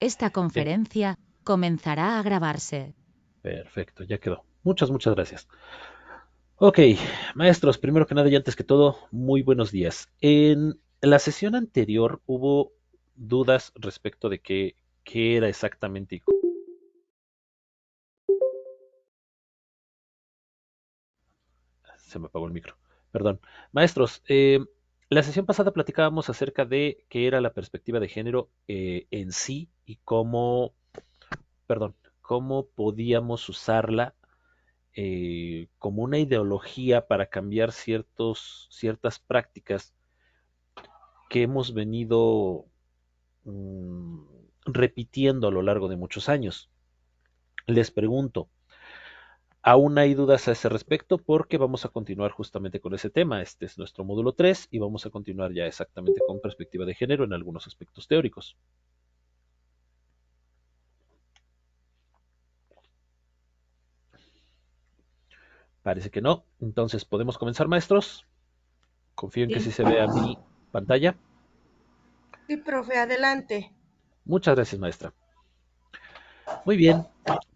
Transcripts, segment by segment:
Esta Bien, conferencia comenzará a grabarse. perfecto, ya quedó. Muchas gracias. Ok, maestros, primero que nada y antes que todo, muy buenos días. En la sesión anterior hubo dudas respecto de qué era exactamente. Se me apagó el micro. Perdón. Maestros, la sesión pasada platicábamos acerca de qué era la perspectiva de género en sí y cómo podíamos usarla como una ideología para cambiar ciertas prácticas que hemos venido mm, repitiendo a lo largo de muchos años. Les pregunto, ¿aún hay dudas a ese respecto? Porque vamos a continuar justamente con ese tema. Este es nuestro módulo 3 y vamos a continuar ya exactamente con perspectiva de género en algunos aspectos teóricos. Parece que no. Entonces, ¿podemos comenzar, maestros? Confío en que sí Sí, se vea mi pantalla. sí, profe, adelante. Muchas gracias, maestra. Muy bien.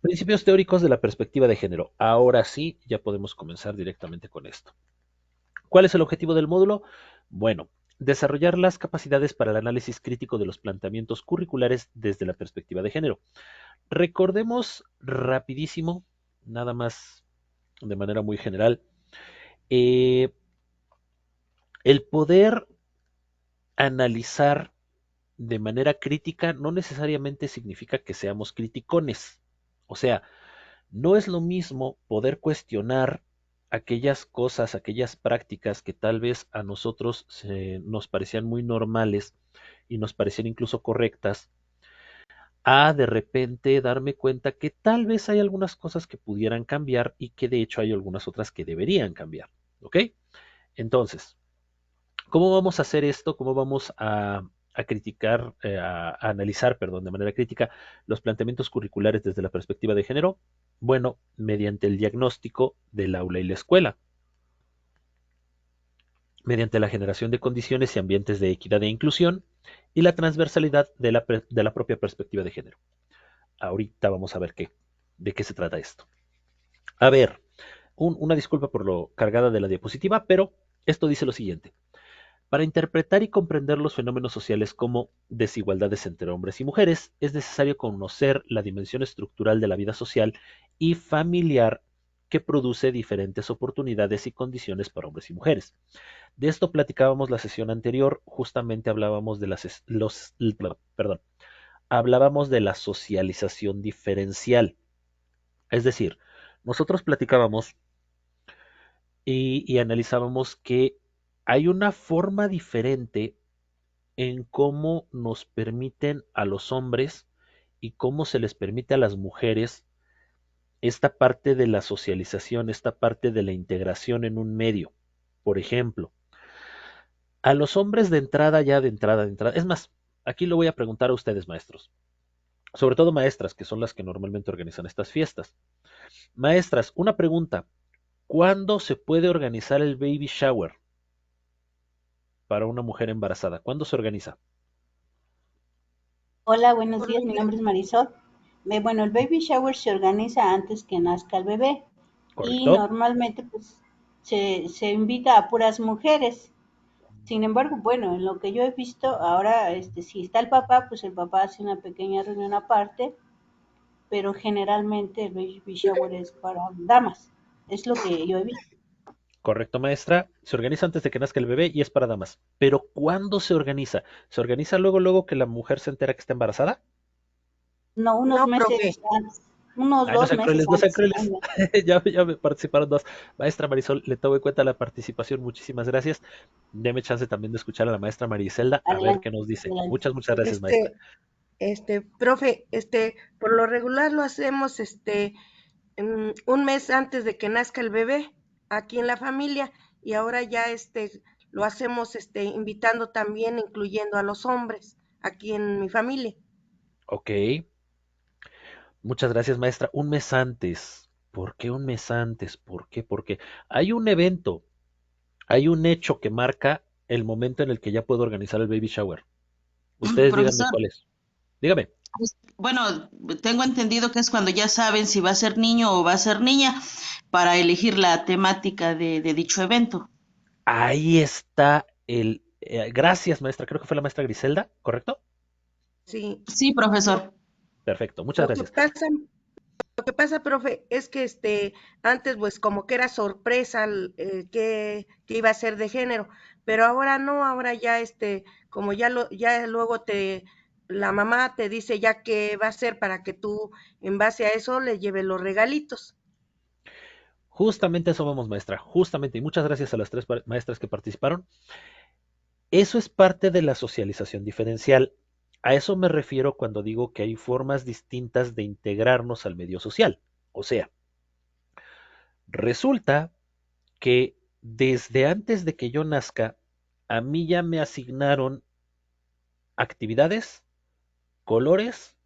Principios teóricos de la perspectiva de género. Ahora sí, ya podemos comenzar directamente con esto. ¿Cuál es el objetivo del módulo? Bueno, desarrollar las capacidades para el análisis crítico de los planteamientos curriculares desde la perspectiva de género. Recordemos rapidísimo, nada más de manera muy general, eh, el poder analizar de manera crítica no necesariamente significa que seamos criticones. O sea, no es lo mismo poder cuestionar aquellas cosas, aquellas prácticas que tal vez a nosotros nos parecían muy normales y nos parecían incluso correctas, a de repente darme cuenta que tal vez hay algunas cosas que pudieran cambiar y que de hecho hay algunas otras que deberían cambiar. ¿Ok? Entonces, ¿cómo vamos a hacer esto? ¿Cómo vamos a criticar, a analizar, perdón, de manera crítica los planteamientos curriculares desde la perspectiva de género? Bueno, mediante el diagnóstico del aula y la escuela, mediante la generación de condiciones y ambientes de equidad e inclusión y la transversalidad de la propia perspectiva de género. Ahorita vamos a ver de qué se trata esto. A ver, una disculpa por lo cargada de la diapositiva, pero esto dice lo siguiente. Para interpretar y comprender los fenómenos sociales como desigualdades entre hombres y mujeres, es necesario conocer la dimensión estructural de la vida social y familiar que produce diferentes oportunidades y condiciones para hombres y mujeres. De esto platicábamos la sesión anterior, justamente hablábamos de perdón, hablábamos de la socialización diferencial. Es decir, nosotros platicábamos y analizábamos que hay una forma diferente en cómo nos permiten a los hombres y cómo se les permite a las mujeres esta parte de la socialización, esta parte de la integración en un medio. Por ejemplo, a los hombres de entrada, es más, aquí lo voy a preguntar a ustedes, maestros, sobre todo maestras, que son las que normalmente organizan estas fiestas. Maestras, una pregunta, ¿cuándo se puede organizar el baby shower para una mujer embarazada? ¿Cuándo se organiza? Hola, buenos días. Mi Buenos días. nombre es Marisol. Bueno, el baby shower se organiza antes que nazca el bebé y ¿Correcto? normalmente pues se invita a puras mujeres. Sin embargo, bueno, en lo que yo he visto ahora, si está el papá, pues el papá hace una pequeña reunión aparte, pero generalmente el baby shower es para damas. Es lo que yo he visto. Correcto, maestra. Se organiza antes de que nazca el bebé y es para damas. Pero ¿cuándo se organiza? ¿Se organiza luego que la mujer se entera que está embarazada? No, unos No, meses profe. antes, unos Ay, no dos sean meses crueles, no sean antes. crueles. Ya me participaron dos. Maestra Marisol, le tomo en cuenta la participación. Muchísimas gracias. Deme chance también de escuchar a la maestra Mariselda a ver Adelante, qué nos dice. adelante. Muchas gracias, maestra. Este, profe, por lo regular lo hacemos, un mes antes de que nazca el bebé aquí en la familia y ahora ya, lo hacemos, invitando también, incluyendo a los hombres aquí en mi familia. Ok. Muchas gracias, maestra. Un mes antes. ¿Por qué un mes antes? ¿Por qué? Porque hay un evento, hay un hecho que marca el momento en el que ya puedo organizar el baby shower. Ustedes díganme Profesor, cuál es. Dígame. Bueno, tengo entendido que es cuando ya saben si va a ser niño o va a ser niña para elegir la temática de dicho evento. Ahí está gracias, maestra. Creo que fue la maestra Griselda, ¿correcto? Sí. Sí, profesor. Perfecto, muchas Lo que gracias. pasa, lo que pasa, profe, es que antes pues como que era sorpresa que iba a ser de género, pero ahora no, ahora ya como ya luego la mamá te dice ya qué va a ser para que tú en base a eso le lleves los regalitos. Justamente eso vamos, maestra. Justamente, y muchas gracias a las tres maestras que participaron. Eso es parte de la socialización diferencial. A eso me refiero cuando digo que hay formas distintas de integrarnos al medio social. O sea, resulta que desde antes de que yo nazca, a mí ya me asignaron actividades, colores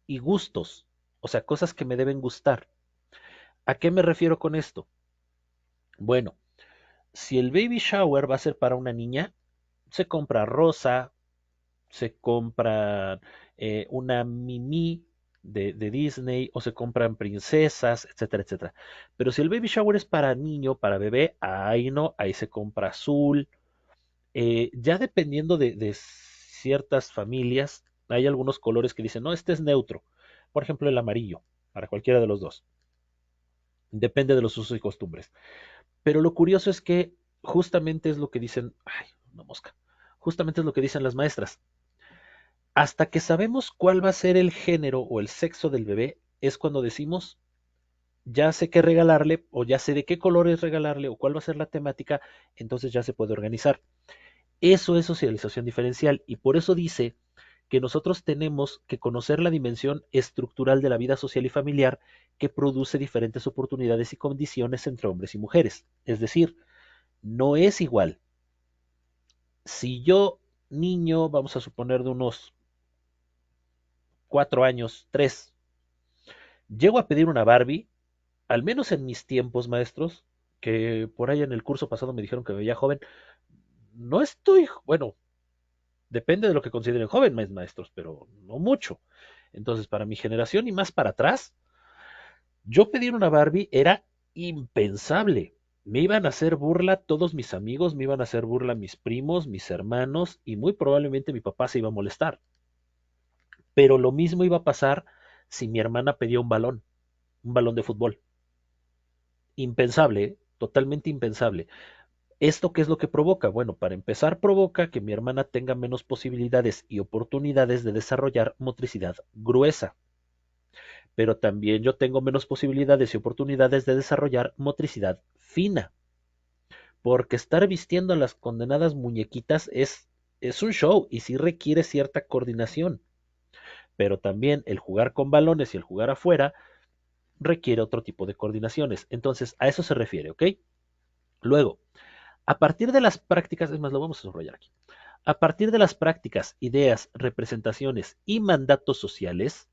y gustos. O sea, cosas que me deben gustar. ¿A qué me refiero con esto? Bueno, si el baby shower va a ser para una niña, se compra rosa, se compra una Mimi de Disney o se compran princesas, etcétera, etcétera. Pero si el baby shower es para niño, para bebé, ahí no, ahí se compra azul. Ya dependiendo de ciertas familias, hay algunos colores que dicen, no, este es neutro. Por ejemplo, el amarillo, para cualquiera de los dos. Depende de los usos y costumbres. Pero lo curioso es que justamente es lo que dicen, ay, una mosca, justamente es lo que dicen las maestras. Hasta que sabemos cuál va a ser el género o el sexo del bebé, es cuando decimos, ya sé qué regalarle o ya sé de qué colores regalarle o cuál va a ser la temática, entonces ya se puede organizar. Eso es socialización diferencial y por eso dice que nosotros tenemos que conocer la dimensión estructural de la vida social y familiar que produce diferentes oportunidades y condiciones entre hombres y mujeres. Es decir, no es igual. Si yo, niño, vamos a suponer de unos 4 años, 3, llego a pedir una Barbie, al menos en mis tiempos, maestros, que por ahí en el curso pasado me dijeron que me veía joven, no estoy, bueno, depende de lo que consideren joven, maestros, pero no mucho. Entonces, para mi generación y más para atrás, yo pedir una Barbie era impensable. Me iban a hacer burla todos mis amigos, me iban a hacer burla mis primos, mis hermanos y muy probablemente mi papá se iba a molestar. Pero lo mismo iba a pasar si mi hermana pedía un balón de fútbol. Impensable, ¿eh? Totalmente impensable. ¿Esto qué es lo que provoca? Bueno, para empezar provoca que mi hermana tenga menos posibilidades y oportunidades de desarrollar motricidad gruesa, pero también yo tengo menos posibilidades y oportunidades de desarrollar motricidad fina, porque estar vistiendo a las condenadas muñequitas es un show y sí requiere cierta coordinación, pero también el jugar con balones y el jugar afuera requiere otro tipo de coordinaciones. Entonces, a eso se refiere, ¿ok? Luego, a partir de las prácticas, es más, lo vamos a subrayar aquí. A partir de las prácticas, ideas, representaciones y mandatos sociales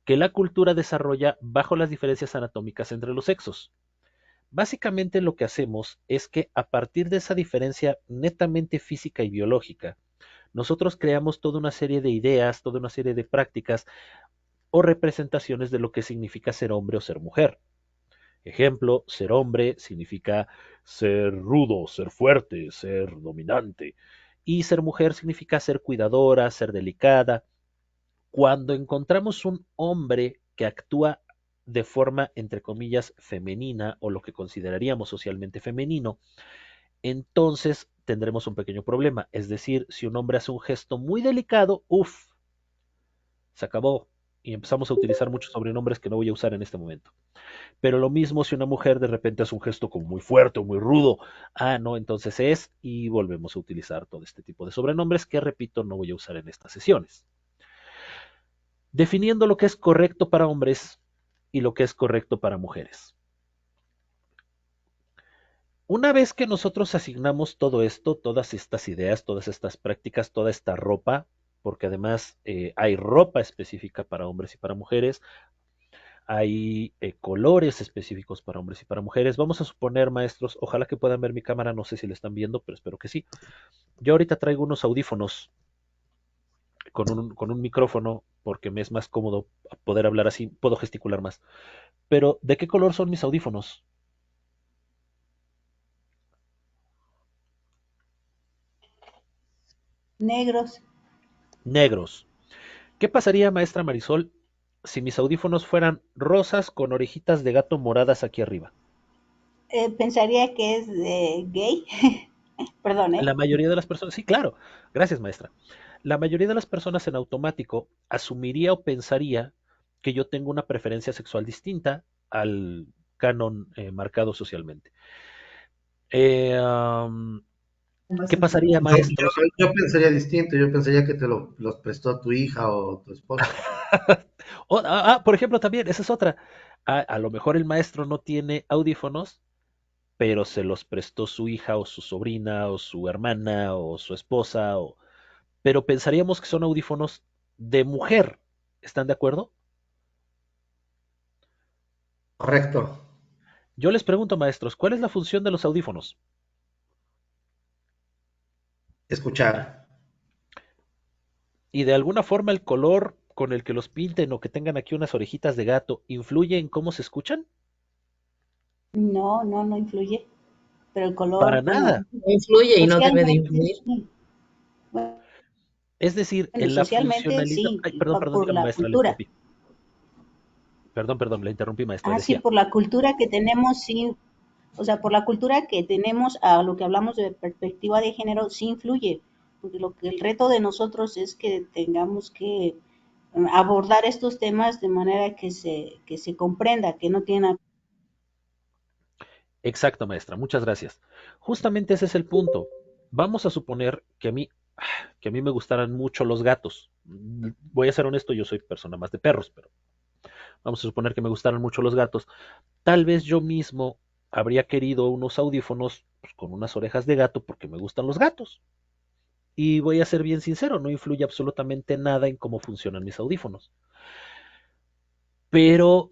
que la cultura desarrolla bajo las diferencias anatómicas entre los sexos. Básicamente lo que hacemos es que a partir de esa diferencia netamente física y biológica, nosotros creamos toda una serie de ideas, toda una serie de prácticas o representaciones de lo que significa ser hombre o ser mujer. Ejemplo, ser hombre significa ser rudo, ser fuerte, ser dominante. Y ser mujer significa ser cuidadora, ser delicada. Cuando encontramos un hombre que actúa de forma, entre comillas, femenina o lo que consideraríamos socialmente femenino, entonces tendremos un pequeño problema. Es decir, si un hombre hace un gesto muy delicado, uff, se acabó. Y empezamos a utilizar muchos sobrenombres que no voy a usar en este momento. Pero lo mismo si una mujer de repente hace un gesto como muy fuerte o muy rudo. Ah, no, entonces es, y volvemos a utilizar todo este tipo de sobrenombres que, repito, no voy a usar en estas sesiones. Definiendo lo que es correcto para hombres y lo que es correcto para mujeres. Una vez que nosotros asignamos todo esto, todas estas ideas, todas estas prácticas, toda esta ropa, porque además hay ropa específica para hombres y para mujeres, hay colores específicos para hombres y para mujeres. Vamos a suponer, maestros, ojalá que puedan ver mi cámara, no sé si lo están viendo, pero espero que sí. Yo ahorita traigo unos audífonos con un micrófono porque me es más cómodo poder hablar así, puedo gesticular más. Pero, ¿de qué color son mis audífonos? Negros. Negros. ¿Qué pasaría, maestra Marisol, si mis audífonos fueran rosas con orejitas de gato moradas aquí arriba? Pensaría que es gay. Perdón, ¿eh? La mayoría de las personas, sí, claro, gracias, maestra. La mayoría de las personas en automático asumiría o pensaría que yo tengo una preferencia sexual distinta al canon marcado socialmente. Eh, am, ¿Qué pasaría, maestros? Yo pensaría distinto, yo pensaría que los prestó tu hija o tu esposa. Por ejemplo, también, esa es otra. A lo mejor el maestro no tiene audífonos, pero se los prestó su hija o su sobrina o su hermana o su esposa, pero pensaríamos que son audífonos de mujer. ¿Están de acuerdo? Correcto. Yo les pregunto, maestros, ¿cuál es la función de los audífonos? Escuchar. Y de alguna forma el color con el que los pinten o que tengan aquí unas orejitas de gato influye en cómo se escuchan? No, no, no influye. Pero el Para color, bueno, nada. No influye y no debe de socialmente influir. sí. Bueno, Es decir, en la socialmente funcionalidad. sí, Ay, perdón, perdón, por dígame, la maestra, le cultura. interrumpí. Perdón, perdón, le interrumpí, maestra. Ah, sí, Decía. por la cultura que tenemos, sí. O sea, por la cultura que tenemos a lo que hablamos de perspectiva de género, sí influye. Porque lo que el reto de nosotros es que tengamos que abordar estos temas de manera que se comprenda, que no tiene. Exacto, maestra, muchas gracias. Justamente ese es el punto. Vamos a suponer que a mí me gustaran mucho los gatos. Voy a ser honesto, yo soy persona más de perros, pero vamos a suponer que me gustaran mucho los gatos. Tal vez yo mismo habría querido unos audífonos pues, con unas orejas de gato porque me gustan los gatos. Y voy a ser bien sincero, no influye absolutamente nada en cómo funcionan mis audífonos. Pero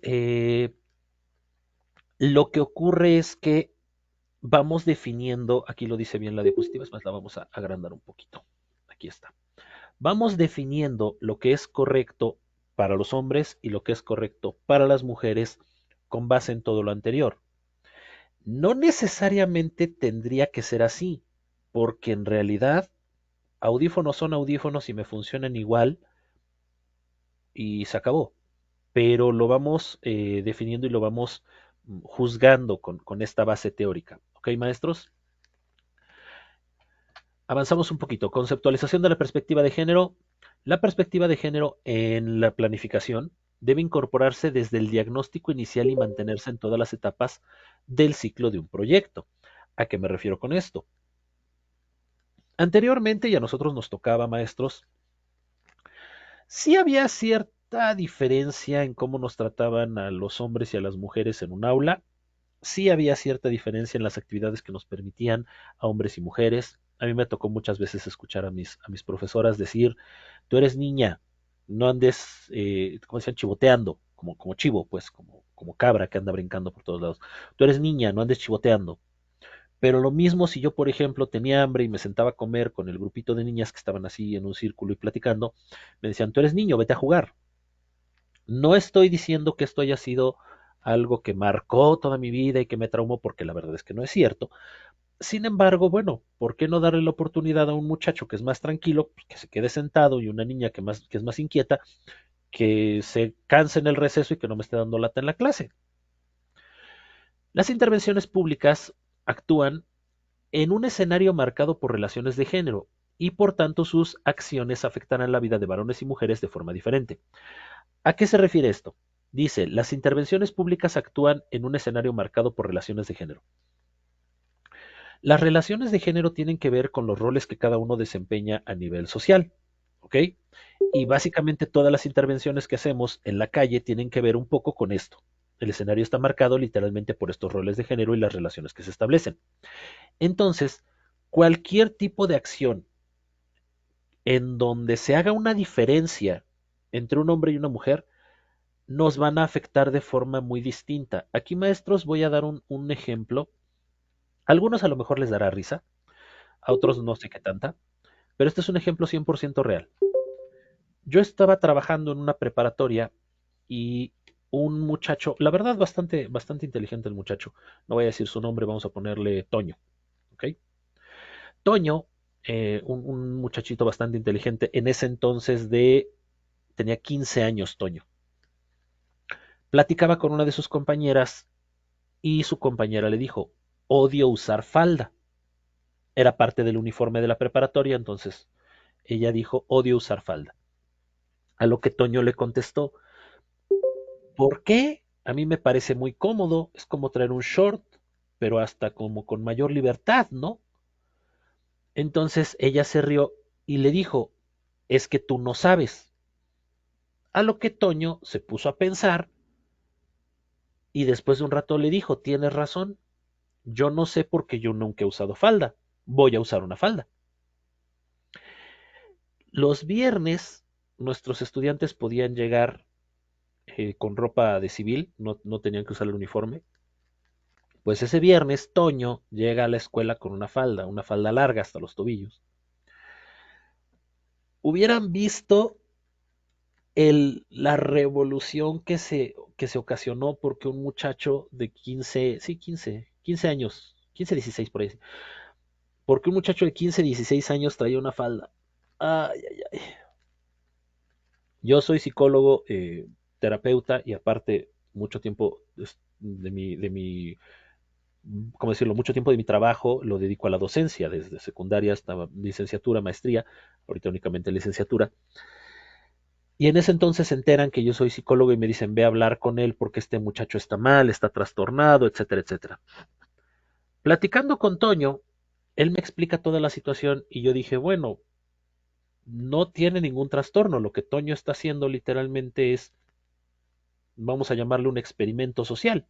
lo que ocurre es que vamos definiendo, aquí lo dice bien la diapositiva, es más, la vamos a agrandar un poquito. Aquí está. Vamos definiendo lo que es correcto para los hombres y lo que es correcto para las mujeres con base en todo lo anterior. No necesariamente tendría que ser así, porque en realidad audífonos son audífonos y me funcionan igual y se acabó. Pero lo vamos definiendo y lo vamos juzgando con esta base teórica. ¿Ok, maestros? Avanzamos un poquito. Conceptualización de la perspectiva de género. La perspectiva de género en la planificación debe incorporarse desde el diagnóstico inicial y mantenerse en todas las etapas del ciclo de un proyecto. ¿A qué me refiero con esto? Anteriormente, y a nosotros nos tocaba, maestros, sí había cierta diferencia en cómo nos trataban a los hombres y a las mujeres en un aula. Sí había cierta diferencia en las actividades que nos permitían a hombres y mujeres. A mí me tocó muchas veces escuchar a mis profesoras decir, tú eres niña, no andes, como decían, chivoteando, como chivo, pues, como cabra que anda brincando por todos lados. Tú eres niña, no andes chivoteando. Pero lo mismo si yo, por ejemplo, tenía hambre y me sentaba a comer con el grupito de niñas que estaban así en un círculo y platicando, me decían, tú eres niño, vete a jugar. No estoy diciendo que esto haya sido algo que marcó toda mi vida y que me traumó, porque la verdad es que no es cierto. Sin embargo, bueno, ¿por qué no darle la oportunidad a un muchacho que es más tranquilo, pues, que se quede sentado y una niña que es más inquieta, que se canse en el receso y que no me esté dando lata en la clase? Las intervenciones públicas actúan en un escenario marcado por relaciones de género y por tanto sus acciones afectarán la vida de varones y mujeres de forma diferente. ¿A qué se refiere esto? Dice, las intervenciones públicas actúan en un escenario marcado por relaciones de género. Las relaciones de género tienen que ver con los roles que cada uno desempeña a nivel social, ¿ok? Y básicamente todas las intervenciones que hacemos en la calle tienen que ver un poco con esto. El escenario está marcado literalmente por estos roles de género y las relaciones que se establecen. Entonces, cualquier tipo de acción en donde se haga una diferencia entre un hombre y una mujer nos van a afectar de forma muy distinta. Aquí, maestros, voy a dar un ejemplo. A algunos a lo mejor les dará risa, a otros no sé qué tanta, pero este es un ejemplo 100% real. Yo estaba trabajando en una preparatoria y un muchacho, la verdad bastante inteligente el muchacho, no voy a decir su nombre, vamos a ponerle Toño, ¿ok? Toño, un muchachito bastante inteligente, en ese entonces tenía 15 años Toño. Platicaba con una de sus compañeras y su compañera le dijo, odio usar falda. Era parte del uniforme de la preparatoria, entonces ella dijo, odio usar falda. A lo que Toño le contestó, ¿por qué? A mí me parece muy cómodo, es como traer un short, pero hasta como con mayor libertad, ¿no? Entonces ella se rió y le dijo, es que tú no sabes. A lo que Toño se puso a pensar y después de un rato le dijo, tienes razón, yo no sé porque yo nunca he usado falda, voy a usar una falda. Los viernes nuestros estudiantes podían llegar con ropa de civil, no tenían que usar el uniforme. Pues ese viernes Toño llega a la escuela con una falda larga hasta los tobillos. Hubieran visto la revolución que se ocasionó porque un muchacho de 15 años, 15, 16 por ahí, porque un muchacho de 15, 16 años traía una falda. Ay, ay, ay. Yo soy psicólogo, terapeuta y aparte mucho tiempo ¿cómo decirlo? Mucho tiempo de mi trabajo lo dedico a la docencia, desde secundaria hasta licenciatura, maestría, ahorita únicamente licenciatura. Y en ese entonces se enteran que yo soy psicólogo y me dicen, ve a hablar con él porque este muchacho está mal, está trastornado, etcétera, etcétera. Platicando con Toño, él me explica toda la situación y yo dije, bueno, no tiene ningún trastorno, lo que Toño está haciendo literalmente es, vamos a llamarle un experimento social,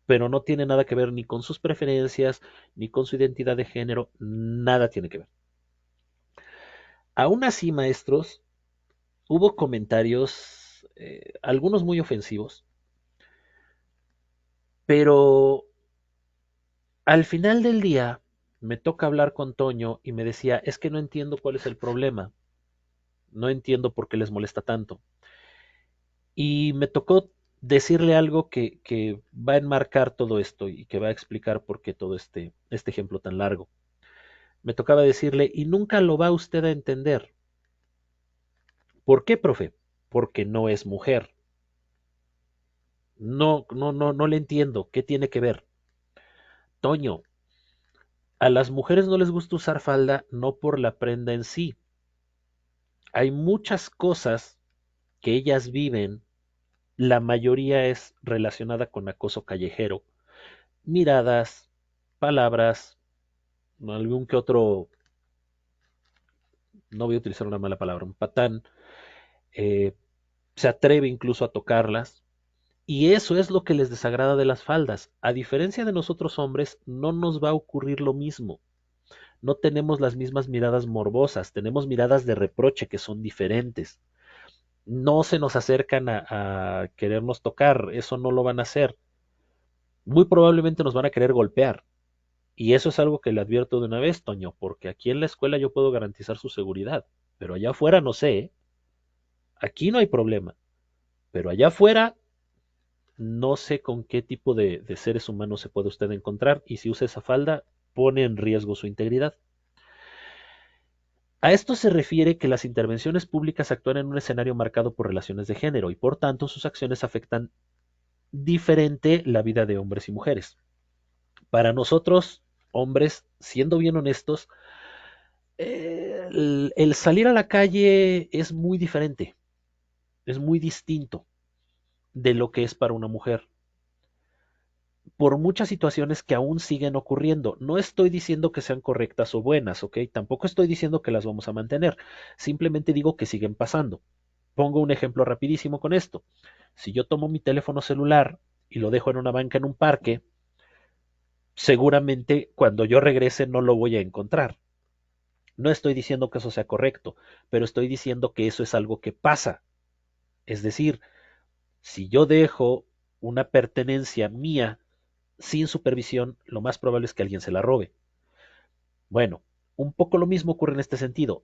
pero no tiene nada que ver ni con sus preferencias, ni con su identidad de género, nada tiene que ver. Aún así, maestros, hubo comentarios, algunos muy ofensivos, pero al final del día me toca hablar con Toño y me decía, es que no entiendo cuál es el problema, no entiendo por qué les molesta tanto. Y me tocó decirle algo que va a enmarcar todo esto y que va a explicar por qué todo este ejemplo tan largo. Me tocaba decirle, y nunca lo va usted a entender. ¿Por qué, profe? Porque no es mujer. No le entiendo. ¿Qué tiene que ver? Toño, a las mujeres no les gusta usar falda no por la prenda en sí. Hay muchas cosas que ellas viven, la mayoría es relacionada con acoso callejero. Miradas, palabras, algún que otro, no voy a utilizar una mala palabra, un patán, eh, se atreve incluso a tocarlas. Y eso es lo que les desagrada de las faldas. A diferencia de nosotros hombres, no nos va a ocurrir lo mismo. No tenemos las mismas miradas morbosas, tenemos miradas de reproche que son diferentes. No se nos acercan a querernos tocar, eso no lo van a hacer. Muy probablemente nos van a querer golpear. Y eso es algo que le advierto de una vez, Toño, porque aquí en la escuela yo puedo garantizar su seguridad, pero allá afuera no sé, ¿eh? Aquí no hay problema, pero allá afuera no sé con qué tipo de seres humanos se puede usted encontrar y si usa esa falda pone en riesgo su integridad. A esto se refiere que las intervenciones públicas actúan en un escenario marcado por relaciones de género y por tanto sus acciones afectan diferente la vida de hombres y mujeres. Para nosotros, hombres, siendo bien honestos, el salir a la calle es muy diferente, es muy distinto de lo que es para una mujer. Por muchas situaciones que aún siguen ocurriendo. No estoy diciendo que sean correctas o buenas, ¿ok? Tampoco estoy diciendo que las vamos a mantener. Simplemente digo que siguen pasando. Pongo un ejemplo rapidísimo con esto. Si yo tomo mi teléfono celular y lo dejo en una banca en un parque, seguramente cuando yo regrese no lo voy a encontrar. No estoy diciendo que eso sea correcto, pero estoy diciendo que eso es algo que pasa. Es decir, si yo dejo una pertenencia mía sin supervisión, lo más probable es que alguien se la robe. Bueno, un poco lo mismo ocurre en este sentido.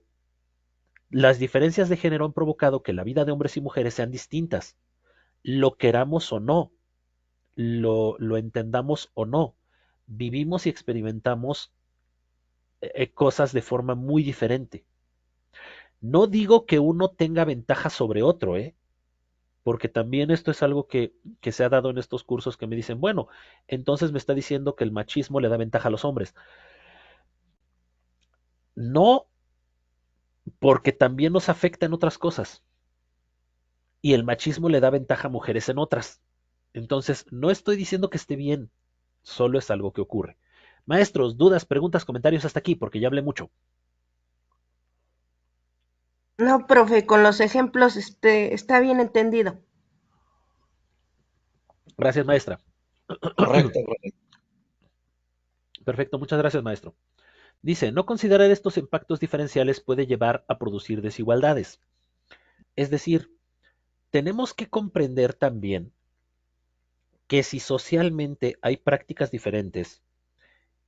Las diferencias de género han provocado que la vida de hombres y mujeres sean distintas, lo queramos o no, lo entendamos o no. Vivimos y experimentamos cosas de forma muy diferente. No digo que uno tenga ventaja sobre otro, porque también esto es algo que se ha dado en estos cursos que me dicen, bueno, entonces me está diciendo que el machismo le da ventaja a los hombres. No, porque también nos afecta en otras cosas. Y el machismo le da ventaja a mujeres en otras. Entonces, no estoy diciendo que esté bien, solo es algo que ocurre. Maestros, dudas, preguntas, comentarios hasta aquí, porque ya hablé mucho. No, profe, con los ejemplos está bien entendido. Gracias, maestra. Correcto, correcto. Perfecto, muchas gracias, maestro. Dice, no considerar estos impactos diferenciales puede llevar a producir desigualdades. Es decir, tenemos que comprender también que si socialmente hay prácticas diferentes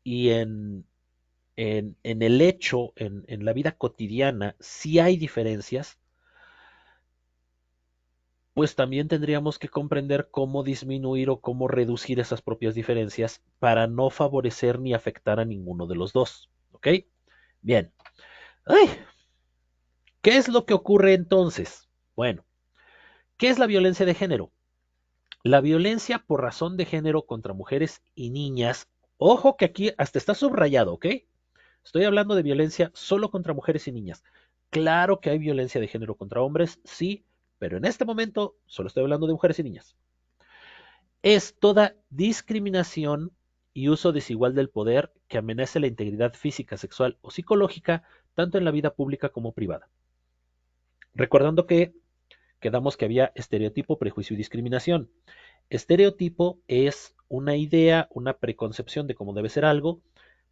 y en el hecho, en la vida cotidiana, sí hay diferencias, pues también tendríamos que comprender cómo disminuir o cómo reducir esas propias diferencias para no favorecer ni afectar a ninguno de los dos. ¿Ok? Bien. ¡Ay! ¿Qué es lo que ocurre entonces? Bueno, ¿qué es la violencia de género? La violencia por razón de género contra mujeres y niñas, ojo que aquí hasta está subrayado, ¿ok? Estoy hablando de violencia solo contra mujeres y niñas. Claro que hay violencia de género contra hombres, sí, pero en este momento solo estoy hablando de mujeres y niñas. Es toda discriminación y uso desigual del poder que amenace la integridad física, sexual o psicológica, tanto en la vida pública como privada. Recordando que quedamos que había estereotipo, prejuicio y discriminación. Estereotipo es una idea, una preconcepción de cómo debe ser algo.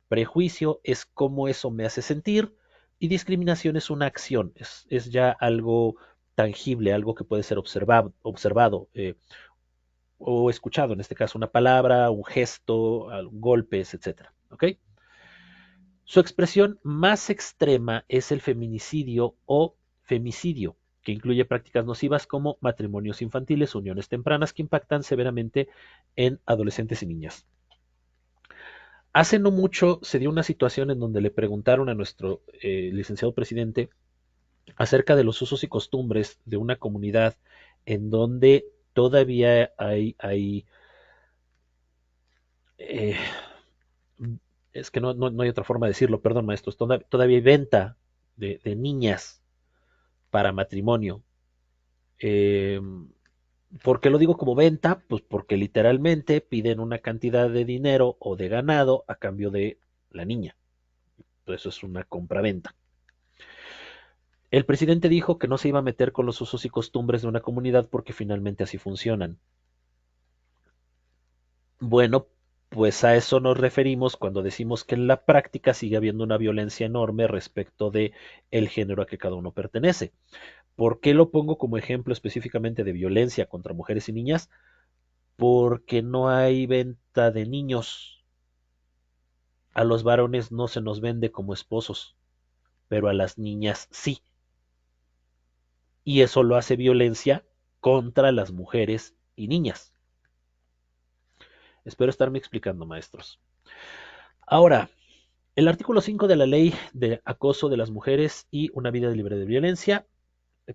Prejuicio es cómo eso me hace sentir. Y discriminación es una acción, es ya algo tangible, algo que puede ser observado o escuchado, en este caso una palabra, un gesto, golpes, etc. ¿Ok? Su expresión más extrema es el feminicidio o femicidio, que incluye prácticas nocivas como matrimonios infantiles, uniones tempranas que impactan severamente en adolescentes y niñas. Hace no mucho se dio una situación en donde le preguntaron a nuestro licenciado presidente acerca de los usos y costumbres de una comunidad en donde todavía hay eh, es que no hay otra forma de decirlo, perdón maestros, todavía hay venta de niñas para matrimonio. Eh, ¿Por qué lo digo como venta? Pues porque literalmente piden una cantidad de dinero o de ganado a cambio de la niña. Entonces eso es una compraventa. El presidente dijo que no se iba a meter con los usos y costumbres de una comunidad porque finalmente así funcionan. Bueno, pues a eso nos referimos cuando decimos que en la práctica sigue habiendo una violencia enorme respecto de el género a que cada uno pertenece. ¿Por qué lo pongo como ejemplo específicamente de violencia contra mujeres y niñas? Porque no hay venta de niños. A los varones no se nos vende como esposos, pero a las niñas sí. Y eso lo hace violencia contra las mujeres y niñas. Espero estarme explicando, maestros. Ahora, el artículo 5 de la ley de acoso de las mujeres y una vida libre de violencia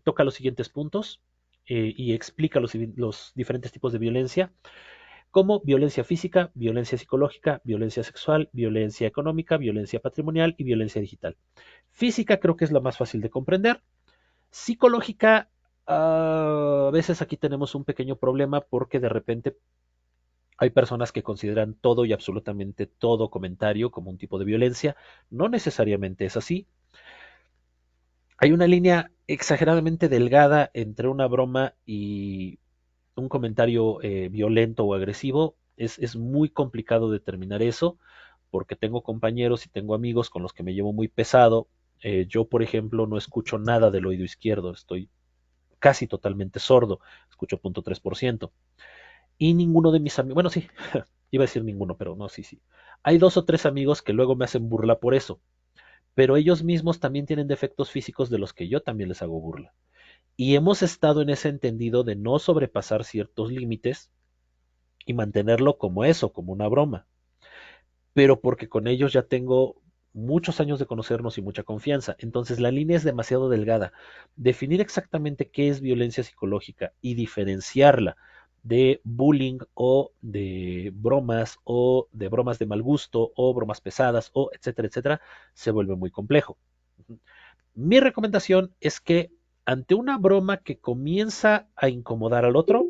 toca los siguientes puntos y explica los diferentes tipos de violencia, como violencia física, violencia psicológica, violencia sexual, violencia económica, violencia patrimonial y violencia digital. Física creo que es la más fácil de comprender. Psicológica, a veces aquí tenemos un pequeño problema porque de repente hay personas que consideran todo y absolutamente todo comentario como un tipo de violencia. No necesariamente es así. Hay una línea exageradamente delgada entre una broma y un comentario violento o agresivo. Es muy complicado determinar eso porque tengo compañeros y tengo amigos con los que me llevo muy pesado. Yo, por ejemplo, no escucho nada del oído izquierdo. Estoy casi totalmente sordo. Escucho 0.3%. Y ninguno de mis amigos, bueno, sí, iba a decir ninguno, pero no, sí. Hay 2 o 3 amigos que luego me hacen burla por eso. pero ellos mismos también tienen defectos físicos de los que yo también les hago burla. Y hemos estado en ese entendido de no sobrepasar ciertos límites y mantenerlo como eso, como una broma. Pero porque con ellos ya tengo muchos años de conocernos y mucha confianza. Entonces la línea es demasiado delgada. Definir exactamente qué es violencia psicológica y diferenciarla de bullying o de bromas de mal gusto o bromas pesadas o etcétera, etcétera, se vuelve muy complejo. Mi recomendación es que ante una broma que comienza a incomodar al otro,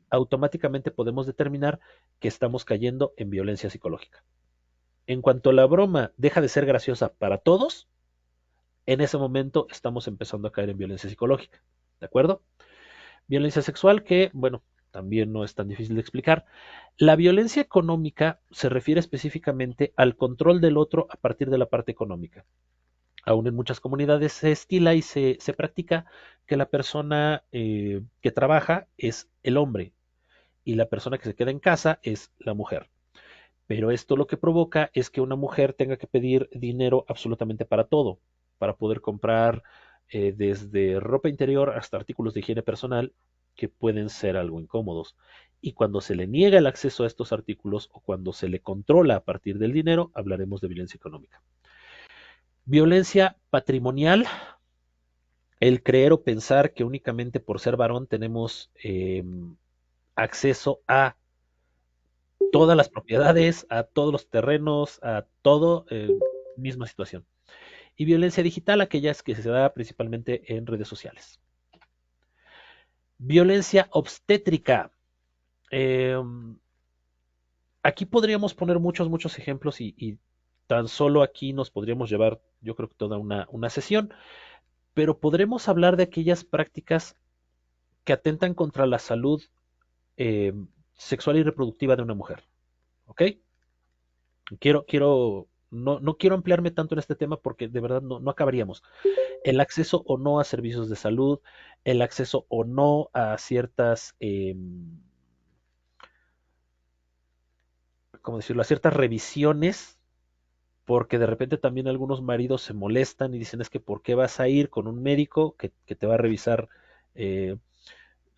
automáticamente podemos determinar que estamos cayendo en violencia psicológica. En cuanto la broma deja de ser graciosa para todos, en ese momento estamos empezando a caer en violencia psicológica. ¿De acuerdo? Violencia sexual que, bueno, también no es tan difícil de explicar. La violencia económica se refiere específicamente al control del otro a partir de la parte económica. Aún en muchas comunidades se estila y se practica que la persona que trabaja es el hombre y la persona que se queda en casa es la mujer. Pero esto lo que provoca es que una mujer tenga que pedir dinero absolutamente para todo, para poder comprar desde ropa interior hasta artículos de higiene personal que pueden ser algo incómodos. Y cuando se le niega el acceso a estos artículos o cuando se le controla a partir del dinero, hablaremos de violencia económica. Violencia patrimonial, el creer o pensar que únicamente por ser varón tenemos acceso a todas las propiedades, a todos los terrenos, a todo, misma situación. Y violencia digital, aquellas que se da principalmente en redes sociales. Violencia obstétrica. Aquí podríamos poner muchos ejemplos y tan solo aquí nos podríamos llevar, yo creo que toda una sesión, pero podremos hablar de aquellas prácticas que atentan contra la salud sexual y reproductiva de una mujer. ¿Ok? No quiero ampliarme tanto en este tema porque de verdad no acabaríamos. El acceso o no a servicios de salud, el acceso o no a ciertas, ¿cómo decirlo? A ciertas revisiones, porque de repente también algunos maridos se molestan y dicen es que ¿por qué vas a ir con un médico que te va a revisar eh,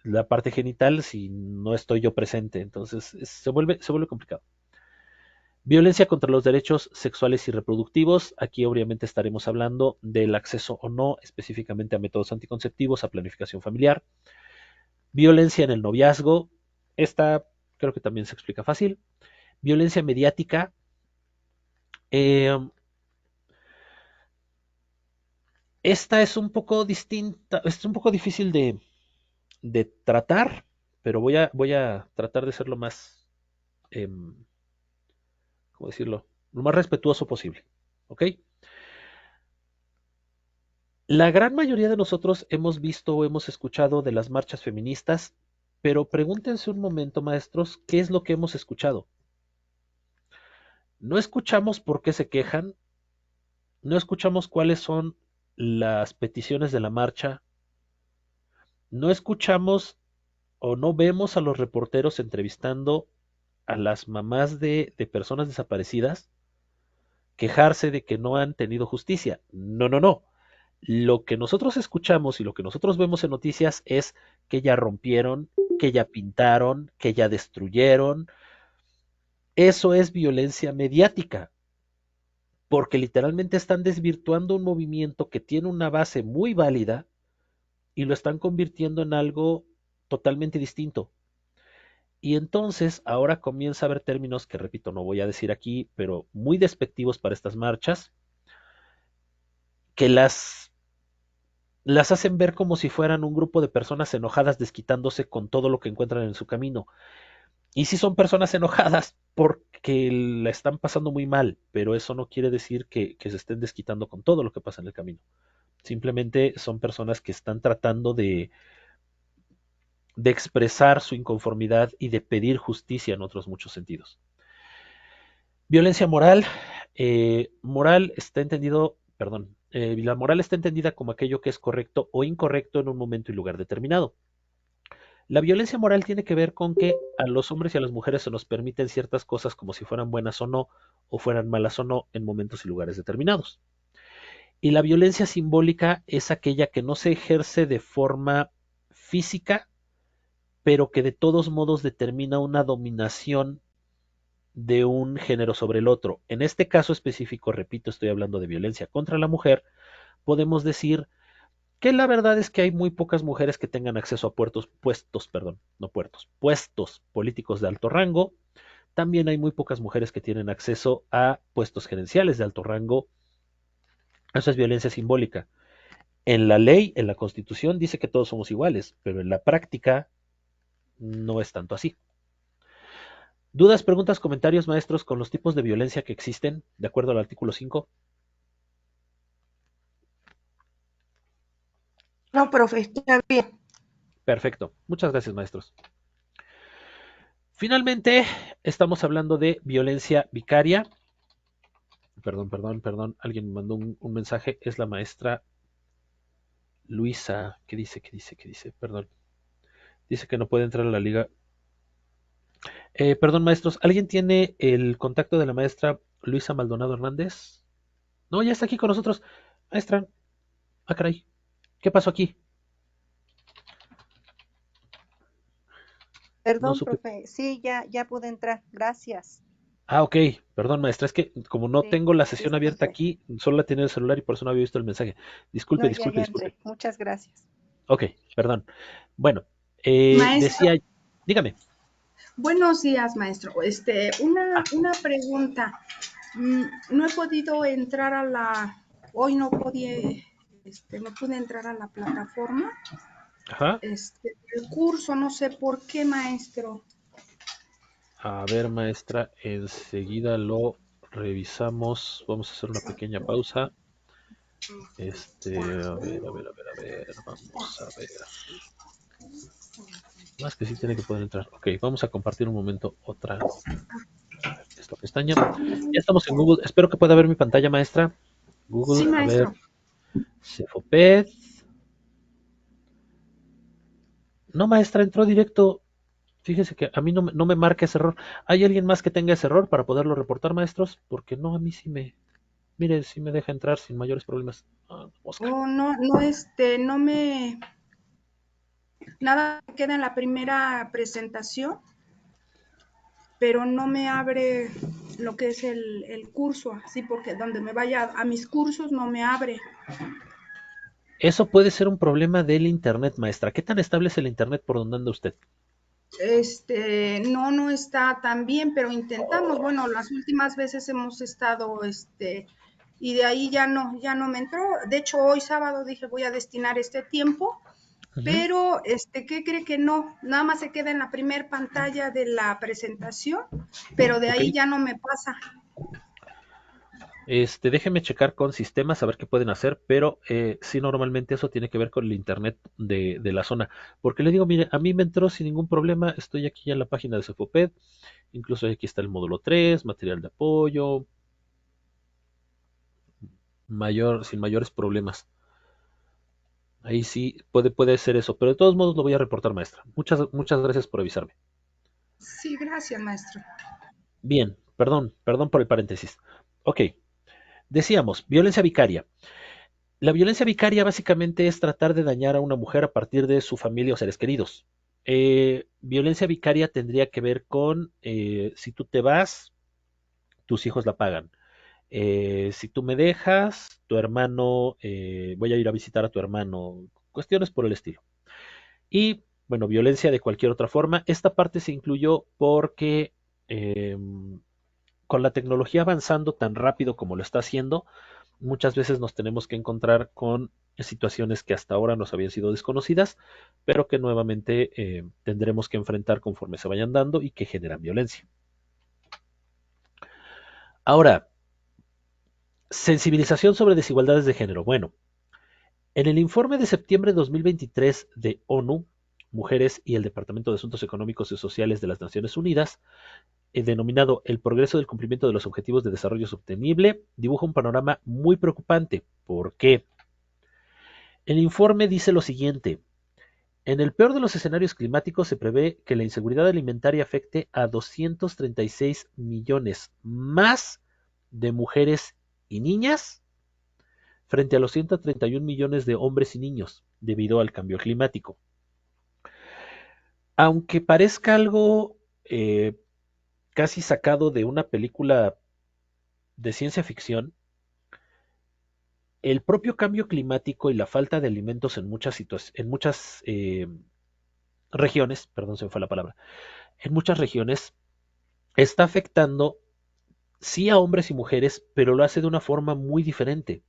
la parte genital si no estoy yo presente? Entonces se vuelve complicado. Violencia contra los derechos sexuales y reproductivos. Aquí obviamente estaremos hablando del acceso o no específicamente a métodos anticonceptivos, a planificación familiar. Violencia en el noviazgo. Esta creo que también se explica fácil. Violencia mediática. Esta es un poco distinta, es un poco difícil de tratar, pero voy a tratar de ser lo más, ¿cómo decirlo? Lo más respetuoso posible. ¿Ok? La gran mayoría de nosotros hemos visto o hemos escuchado de las marchas feministas, pero pregúntense un momento, maestros, ¿qué es lo que hemos escuchado? No escuchamos por qué se quejan, no escuchamos cuáles son las peticiones de la marcha, no escuchamos o no vemos a los reporteros entrevistando a las mamás de personas desaparecidas quejarse de que no han tenido justicia. No. Lo que nosotros escuchamos y lo que nosotros vemos en noticias es que ya rompieron, que ya pintaron, que ya destruyeron. Eso es violencia mediática, porque literalmente están desvirtuando un movimiento que tiene una base muy válida y lo están convirtiendo en algo totalmente distinto. Y entonces ahora comienza a haber términos que, repito, no voy a decir aquí, pero muy despectivos para estas marchas, que las hacen ver como si fueran un grupo de personas enojadas desquitándose con todo lo que encuentran en su camino. Y sí son personas enojadas porque la están pasando muy mal, pero eso no quiere decir que se estén desquitando con todo lo que pasa en el camino. Simplemente son personas que están tratando de expresar su inconformidad y de pedir justicia en otros muchos sentidos. Violencia moral. Moral está entendido, perdón, la moral está entendida como aquello que es correcto o incorrecto en un momento y lugar determinado. La violencia moral tiene que ver con que a los hombres y a las mujeres se nos permiten ciertas cosas como si fueran buenas o no, o fueran malas o no, en momentos y lugares determinados. Y la violencia simbólica es aquella que no se ejerce de forma física, pero que de todos modos determina una dominación de un género sobre el otro. En este caso específico, repito, estoy hablando de violencia contra la mujer, podemos decir que la verdad es que hay muy pocas mujeres que tengan acceso a puestos políticos de alto rango. También hay muy pocas mujeres que tienen acceso a puestos gerenciales de alto rango. Eso es violencia simbólica. En la ley, en la Constitución, dice que todos somos iguales, pero en la práctica no es tanto así. ¿Dudas, preguntas, comentarios, maestros, con los tipos de violencia que existen, de acuerdo al artículo 5? No, profe, está bien. Perfecto. Muchas gracias, maestros. Finalmente, estamos hablando de violencia vicaria. Perdón. Alguien me mandó un mensaje. Es la maestra Luisa. ¿Qué dice? Perdón. Dice que no puede entrar a la liga. Perdón, maestros. ¿Alguien tiene el contacto de la maestra Luisa Maldonado Hernández? No, ya está aquí con nosotros. Maestra. Ah, caray. ¿Qué pasó aquí? No Perdón, supe. profe. Sí, ya pude entrar. Gracias. Ah, ok. Perdón, maestra. Es que como no Sí, tengo la sesión abierta disculpe. aquí, solo la tenía en el celular y por eso no había visto el mensaje. No, Disculpe. ya entré. Muchas gracias. Ok, perdón. Bueno, Maestro, decía, dígame. buenos días, maestro. Ah, Una pregunta. No he podido entrar hoy no podía, no pude entrar a la plataforma. ajá. El curso, no sé por qué, maestro. A ver, maestra, enseguida lo revisamos. Vamos a hacer una pequeña pausa. A ver, vamos a ver. Más que sí tiene que poder entrar. Ok, vamos a compartir un momento esta pestaña. Ya estamos en Google. Espero que pueda ver mi pantalla, maestra. Sí, Google, a ver, maestro. Cefoped. No, maestra, entró directo. Fíjese que a mí no me marca ese error. ¿Hay alguien más que tenga ese error para poderlo reportar, maestros? Porque no, a mí sí mire, sí me deja entrar sin mayores problemas. Oscar. Oh, no, nada me queda en la primera presentación, pero no me abre lo que es el curso, así porque donde me vaya a mis cursos no me abre. Eso puede ser un problema del internet, maestra. ¿Qué tan estable es el internet por donde anda usted? No está tan bien, pero intentamos, bueno, las últimas veces hemos estado, y de ahí ya no me entró. De hecho, hoy sábado dije voy a destinar este tiempo, Ujú. pero, ¿qué cree que no? Nada más se queda en la primer pantalla de la presentación, pero de Ok. ahí ya no me pasa. Déjeme checar con sistemas a ver qué pueden hacer, pero sí, normalmente eso tiene que ver con el internet de la zona. Porque le digo, mire, a mí me entró sin ningún problema. Estoy aquí ya en la página de Cefoped. Incluso aquí está el módulo 3, material de apoyo, sin mayores problemas. Ahí sí puede ser eso, pero de todos modos lo voy a reportar, maestra. Muchas gracias por avisarme. Sí, gracias, maestro. Bien, perdón por el paréntesis. Ok, decíamos, violencia vicaria. La violencia vicaria básicamente es tratar de dañar a una mujer a partir de su familia o seres queridos. Violencia vicaria tendría que ver con si tú te vas, tus hijos la pagan. Si tú me dejas, tu hermano, voy a ir a visitar a tu hermano, cuestiones por el estilo. Y bueno, violencia de cualquier otra forma. Esta parte se incluyó porque con la tecnología avanzando tan rápido como lo está haciendo, muchas veces nos tenemos que encontrar con situaciones que hasta ahora nos habían sido desconocidas, pero que nuevamente tendremos que enfrentar conforme se vayan dando y que generan violencia. Ahora, sensibilización sobre desigualdades de género. Bueno, en el informe de septiembre de 2023 de ONU, Mujeres y el Departamento de Asuntos Económicos y Sociales de las Naciones Unidas, denominado El progreso del cumplimiento de los objetivos de desarrollo sostenible, dibuja un panorama muy preocupante. ¿Por qué? El informe dice lo siguiente: en el peor de los escenarios climáticos se prevé que la inseguridad alimentaria afecte a 236 millones más de mujeres y niñas frente a los 131 millones de hombres y niños debido al cambio climático. Aunque parezca algo casi sacado de una película de ciencia ficción, el propio cambio climático y la falta de alimentos en muchas regiones, perdón, se me fue la palabra, en muchas regiones está afectando sí a hombres y mujeres, pero lo hace de una forma muy diferente.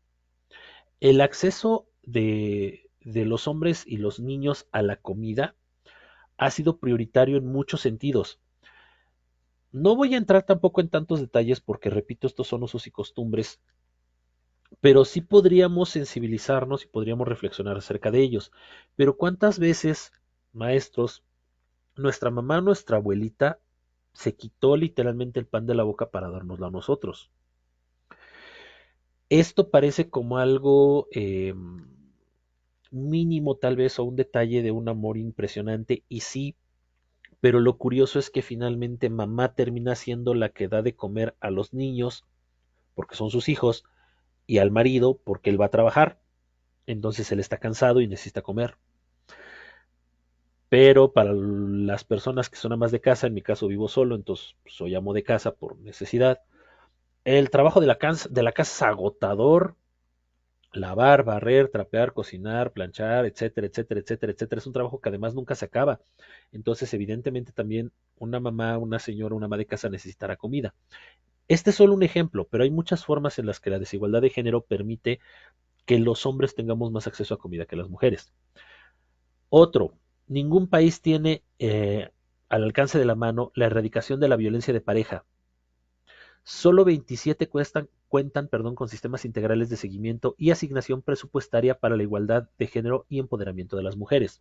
El acceso de los hombres y los niños a la comida ha sido prioritario en muchos sentidos. No voy a entrar tampoco en tantos detalles porque, repito, estos son usos y costumbres, pero sí podríamos sensibilizarnos y podríamos reflexionar acerca de ellos. Pero ¿cuántas veces, maestros, nuestra mamá, nuestra abuelita, se quitó literalmente el pan de la boca para dárnoslo a nosotros? Esto parece como algo mínimo tal vez o un detalle de un amor impresionante y sí, pero lo curioso es que finalmente mamá termina siendo la que da de comer a los niños porque son sus hijos y al marido porque él va a trabajar. Entonces él está cansado y necesita comer. Pero para las personas que son amas de casa, en mi caso vivo solo, entonces soy amo de casa por necesidad. El trabajo de la casa es agotador. Lavar, barrer, trapear, cocinar, planchar, etcétera, etcétera, etcétera, etcétera. Es un trabajo que además nunca se acaba. Entonces, evidentemente también una mamá, una señora, una ama de casa necesitará comida. Este es solo un ejemplo, pero hay muchas formas en las que la desigualdad de género permite que los hombres tengamos más acceso a comida que las mujeres. Otro, ningún país tiene al alcance de la mano la erradicación de la violencia de pareja. Solo 27 cuentan con sistemas integrales de seguimiento y asignación presupuestaria para la igualdad de género y empoderamiento de las mujeres.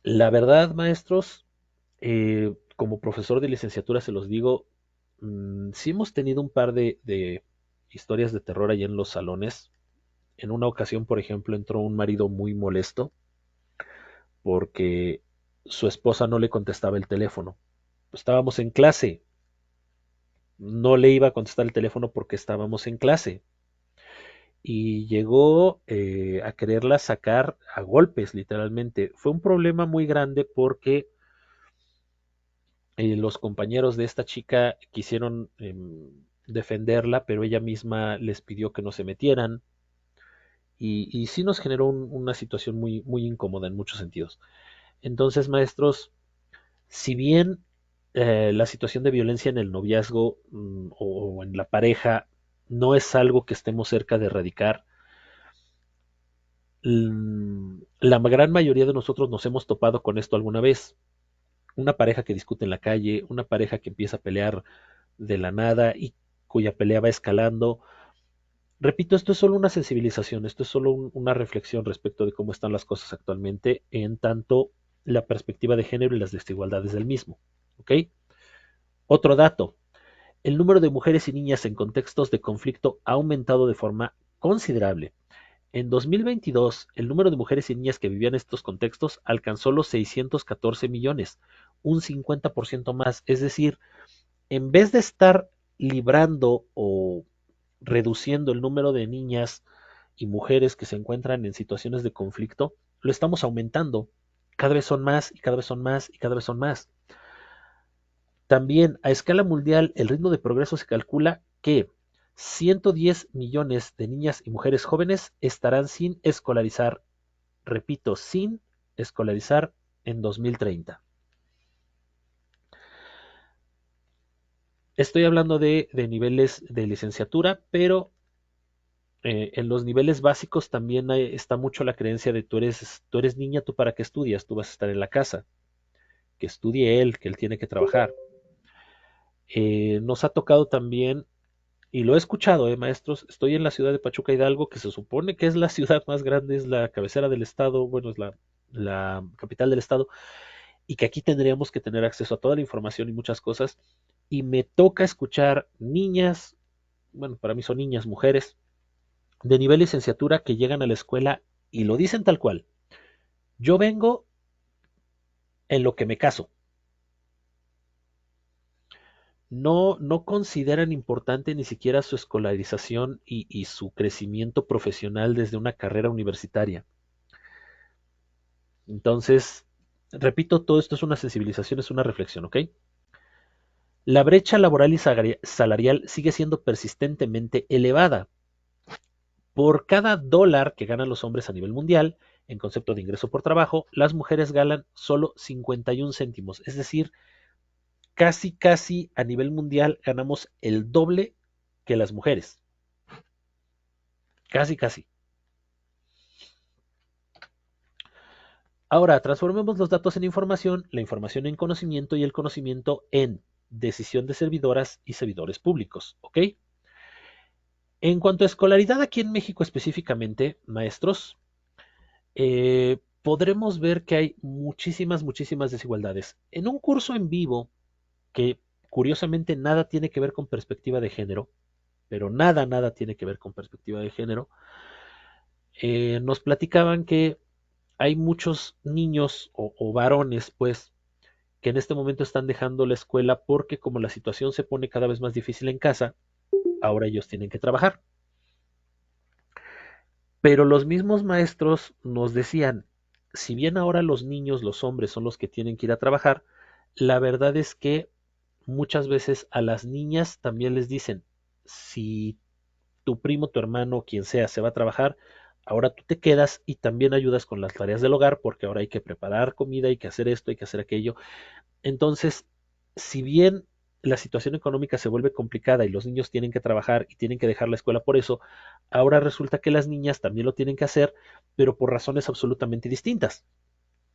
La verdad, maestros, como profesor de licenciatura se los digo, sí hemos tenido un par de historias de terror ahí en los salones. En una ocasión, por ejemplo, entró un marido muy molesto porque su esposa no le contestaba el teléfono. Estábamos en clase, no le iba a contestar el teléfono porque estábamos en clase. Y llegó a quererla sacar a golpes, literalmente. Fue un problema muy grande porque los compañeros de esta chica quisieron defenderla, pero ella misma les pidió que no se metieran. Y sí nos generó una situación muy, muy incómoda en muchos sentidos. Entonces, maestros, si bien la situación de violencia en el noviazgo o en la pareja no es algo que estemos cerca de erradicar, la gran mayoría de nosotros nos hemos topado con esto alguna vez. Una pareja que discute en la calle, una pareja que empieza a pelear de la nada y cuya pelea va escalando. Repito, esto es solo una sensibilización, esto es solo una reflexión respecto de cómo están las cosas actualmente en tanto la perspectiva de género y las desigualdades del mismo. ¿Ok? Otro dato, el número de mujeres y niñas en contextos de conflicto ha aumentado de forma considerable. En 2022, el número de mujeres y niñas que vivían en estos contextos alcanzó los 614 millones, un 50% más. Es decir, en vez de estar librando o reduciendo el número de niñas y mujeres que se encuentran en situaciones de conflicto, lo estamos aumentando. Cada vez son más y cada vez son más y cada vez son más. También a escala mundial el ritmo de progreso se calcula que 110 millones de niñas y mujeres jóvenes estarán sin escolarizar, repito, sin escolarizar en 2030. Estoy hablando de niveles de licenciatura, pero en los niveles básicos también está mucho la creencia de tú eres niña, tú para qué estudias, tú vas a estar en la casa, que estudie él, que él tiene que trabajar. Nos ha tocado también, y lo he escuchado, maestros, estoy en la ciudad de Pachuca Hidalgo, que se supone que es la ciudad más grande, es la cabecera del estado, bueno, es la capital del estado, y que aquí tendríamos que tener acceso a toda la información y muchas cosas, y me toca escuchar niñas, bueno, para mí son niñas, mujeres, de nivel licenciatura que llegan a la escuela y lo dicen tal cual. Yo vengo en lo que me caso. no consideran importante ni siquiera su escolarización y su crecimiento profesional desde una carrera universitaria. Entonces, repito, todo esto es una sensibilización, es una reflexión, ¿ok? La brecha laboral y salarial sigue siendo persistentemente elevada. Por cada dólar que ganan los hombres a nivel mundial, en concepto de ingreso por trabajo, las mujeres ganan solo 51 céntimos. Es decir, casi a nivel mundial ganamos el doble que las mujeres. Casi. Ahora, transformemos los datos en información, la información en conocimiento y el conocimiento en decisión de servidoras y servidores públicos, ¿ok? En cuanto a escolaridad aquí en México específicamente, maestros, podremos ver que hay muchísimas desigualdades. En un curso en vivo que curiosamente nada tiene que ver con perspectiva de género, pero nada tiene que ver con perspectiva de género, nos platicaban que hay muchos niños o varones, pues, que en este momento están dejando la escuela porque como la situación se pone cada vez más difícil en casa, ahora ellos tienen que trabajar. Pero los mismos maestros nos decían, si bien ahora los niños, los hombres son los que tienen que ir a trabajar, la verdad es que muchas veces a las niñas también les dicen, si tu primo, tu hermano, quien sea, se va a trabajar, ahora tú te quedas y también ayudas con las tareas del hogar porque ahora hay que preparar comida, hay que hacer esto, hay que hacer aquello. Entonces, si bien la situación económica se vuelve complicada y los niños tienen que trabajar y tienen que dejar la escuela por eso, ahora resulta que las niñas también lo tienen que hacer, pero por razones absolutamente distintas.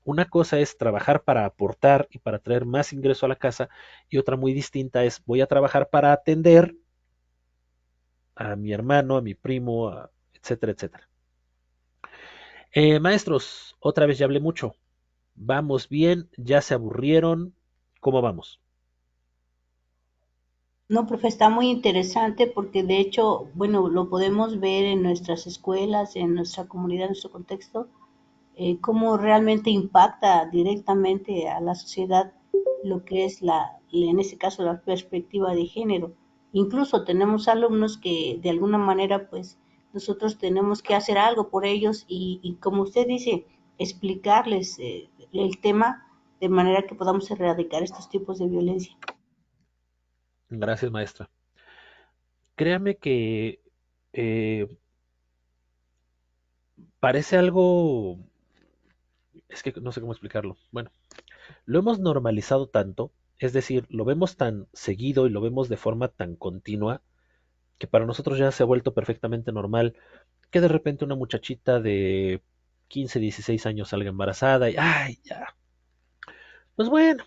Una cosa es trabajar para aportar y para traer más ingreso a la casa y otra muy distinta es voy a trabajar para atender a mi hermano, a mi primo, etcétera. Maestros, otra vez ya hablé mucho. ¿Vamos bien? ¿Ya se aburrieron? ¿Cómo vamos? No, profe, está muy interesante porque de hecho, bueno, lo podemos ver en nuestras escuelas, en nuestra comunidad, en nuestro contexto, cómo realmente impacta directamente a la sociedad lo que es en este caso, la perspectiva de género. Incluso tenemos alumnos que de alguna manera, pues, nosotros tenemos que hacer algo por ellos y como usted dice, explicarles el tema de manera que podamos erradicar estos tipos de violencia. Gracias, maestra. Créame que eh, parece algo, es que no sé cómo explicarlo. Bueno, lo hemos normalizado tanto, es decir, lo vemos tan seguido y lo vemos de forma tan continua que para nosotros ya se ha vuelto perfectamente normal que de repente una muchachita de 15, 16 años salga embarazada y, ay, ya, pues bueno,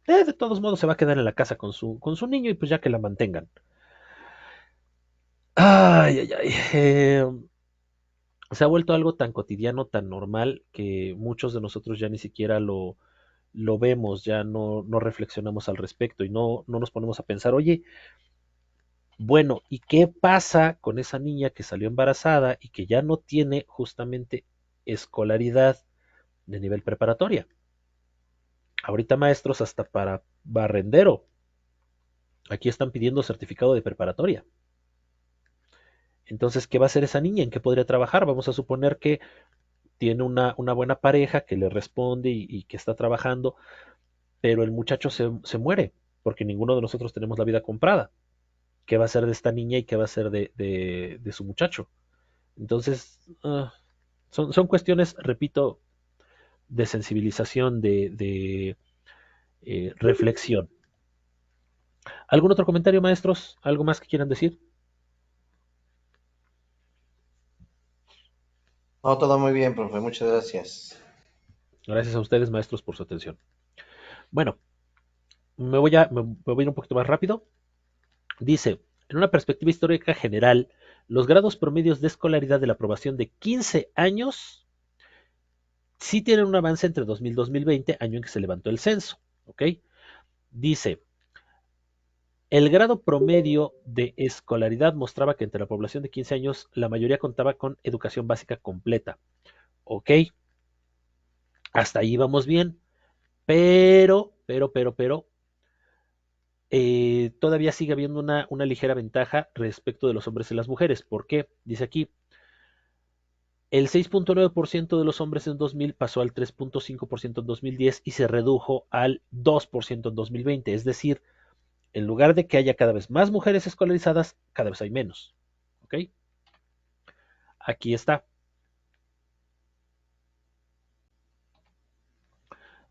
de todos modos se va a quedar en la casa con su niño y pues ya que la mantengan. Ay. Se ha vuelto algo tan cotidiano, tan normal, que muchos de nosotros ya ni siquiera lo vemos, ya no reflexionamos al respecto y no nos ponemos a pensar, oye, bueno, ¿y qué pasa con esa niña que salió embarazada y que ya no tiene justamente escolaridad de nivel preparatoria? Ahorita maestros hasta para barrendero, aquí están pidiendo certificado de preparatoria. Entonces, ¿qué va a hacer esa niña? ¿En qué podría trabajar? Vamos a suponer que tiene una buena pareja que le responde y que está trabajando, pero el muchacho se muere porque ninguno de nosotros tenemos la vida comprada. ¿Qué va a hacer de esta niña y qué va a hacer de su muchacho? Entonces, son cuestiones, repito, de sensibilización, de reflexión. ¿Algún otro comentario, maestros? ¿Algo más que quieran decir? No, todo muy bien, profe, muchas gracias. Gracias a ustedes, maestros, por su atención. Bueno, me voy a ir un poquito más rápido. Dice, en una perspectiva histórica general, los grados promedios de escolaridad de la aprobación de 15 años sí tienen un avance entre 2000 y 2020, año en que se levantó el censo. ¿Ok? Dice, el grado promedio de escolaridad mostraba que entre la población de 15 años la mayoría contaba con educación básica completa. ¿Ok? Hasta ahí vamos bien. Pero, todavía sigue habiendo una ligera ventaja respecto de los hombres y las mujeres. ¿Por qué? Dice aquí, el 6.9% de los hombres en 2000 pasó al 3.5% en 2010 y se redujo al 2% en 2020. Es decir, en lugar de que haya cada vez más mujeres escolarizadas, cada vez hay menos. ¿Ok? Aquí está.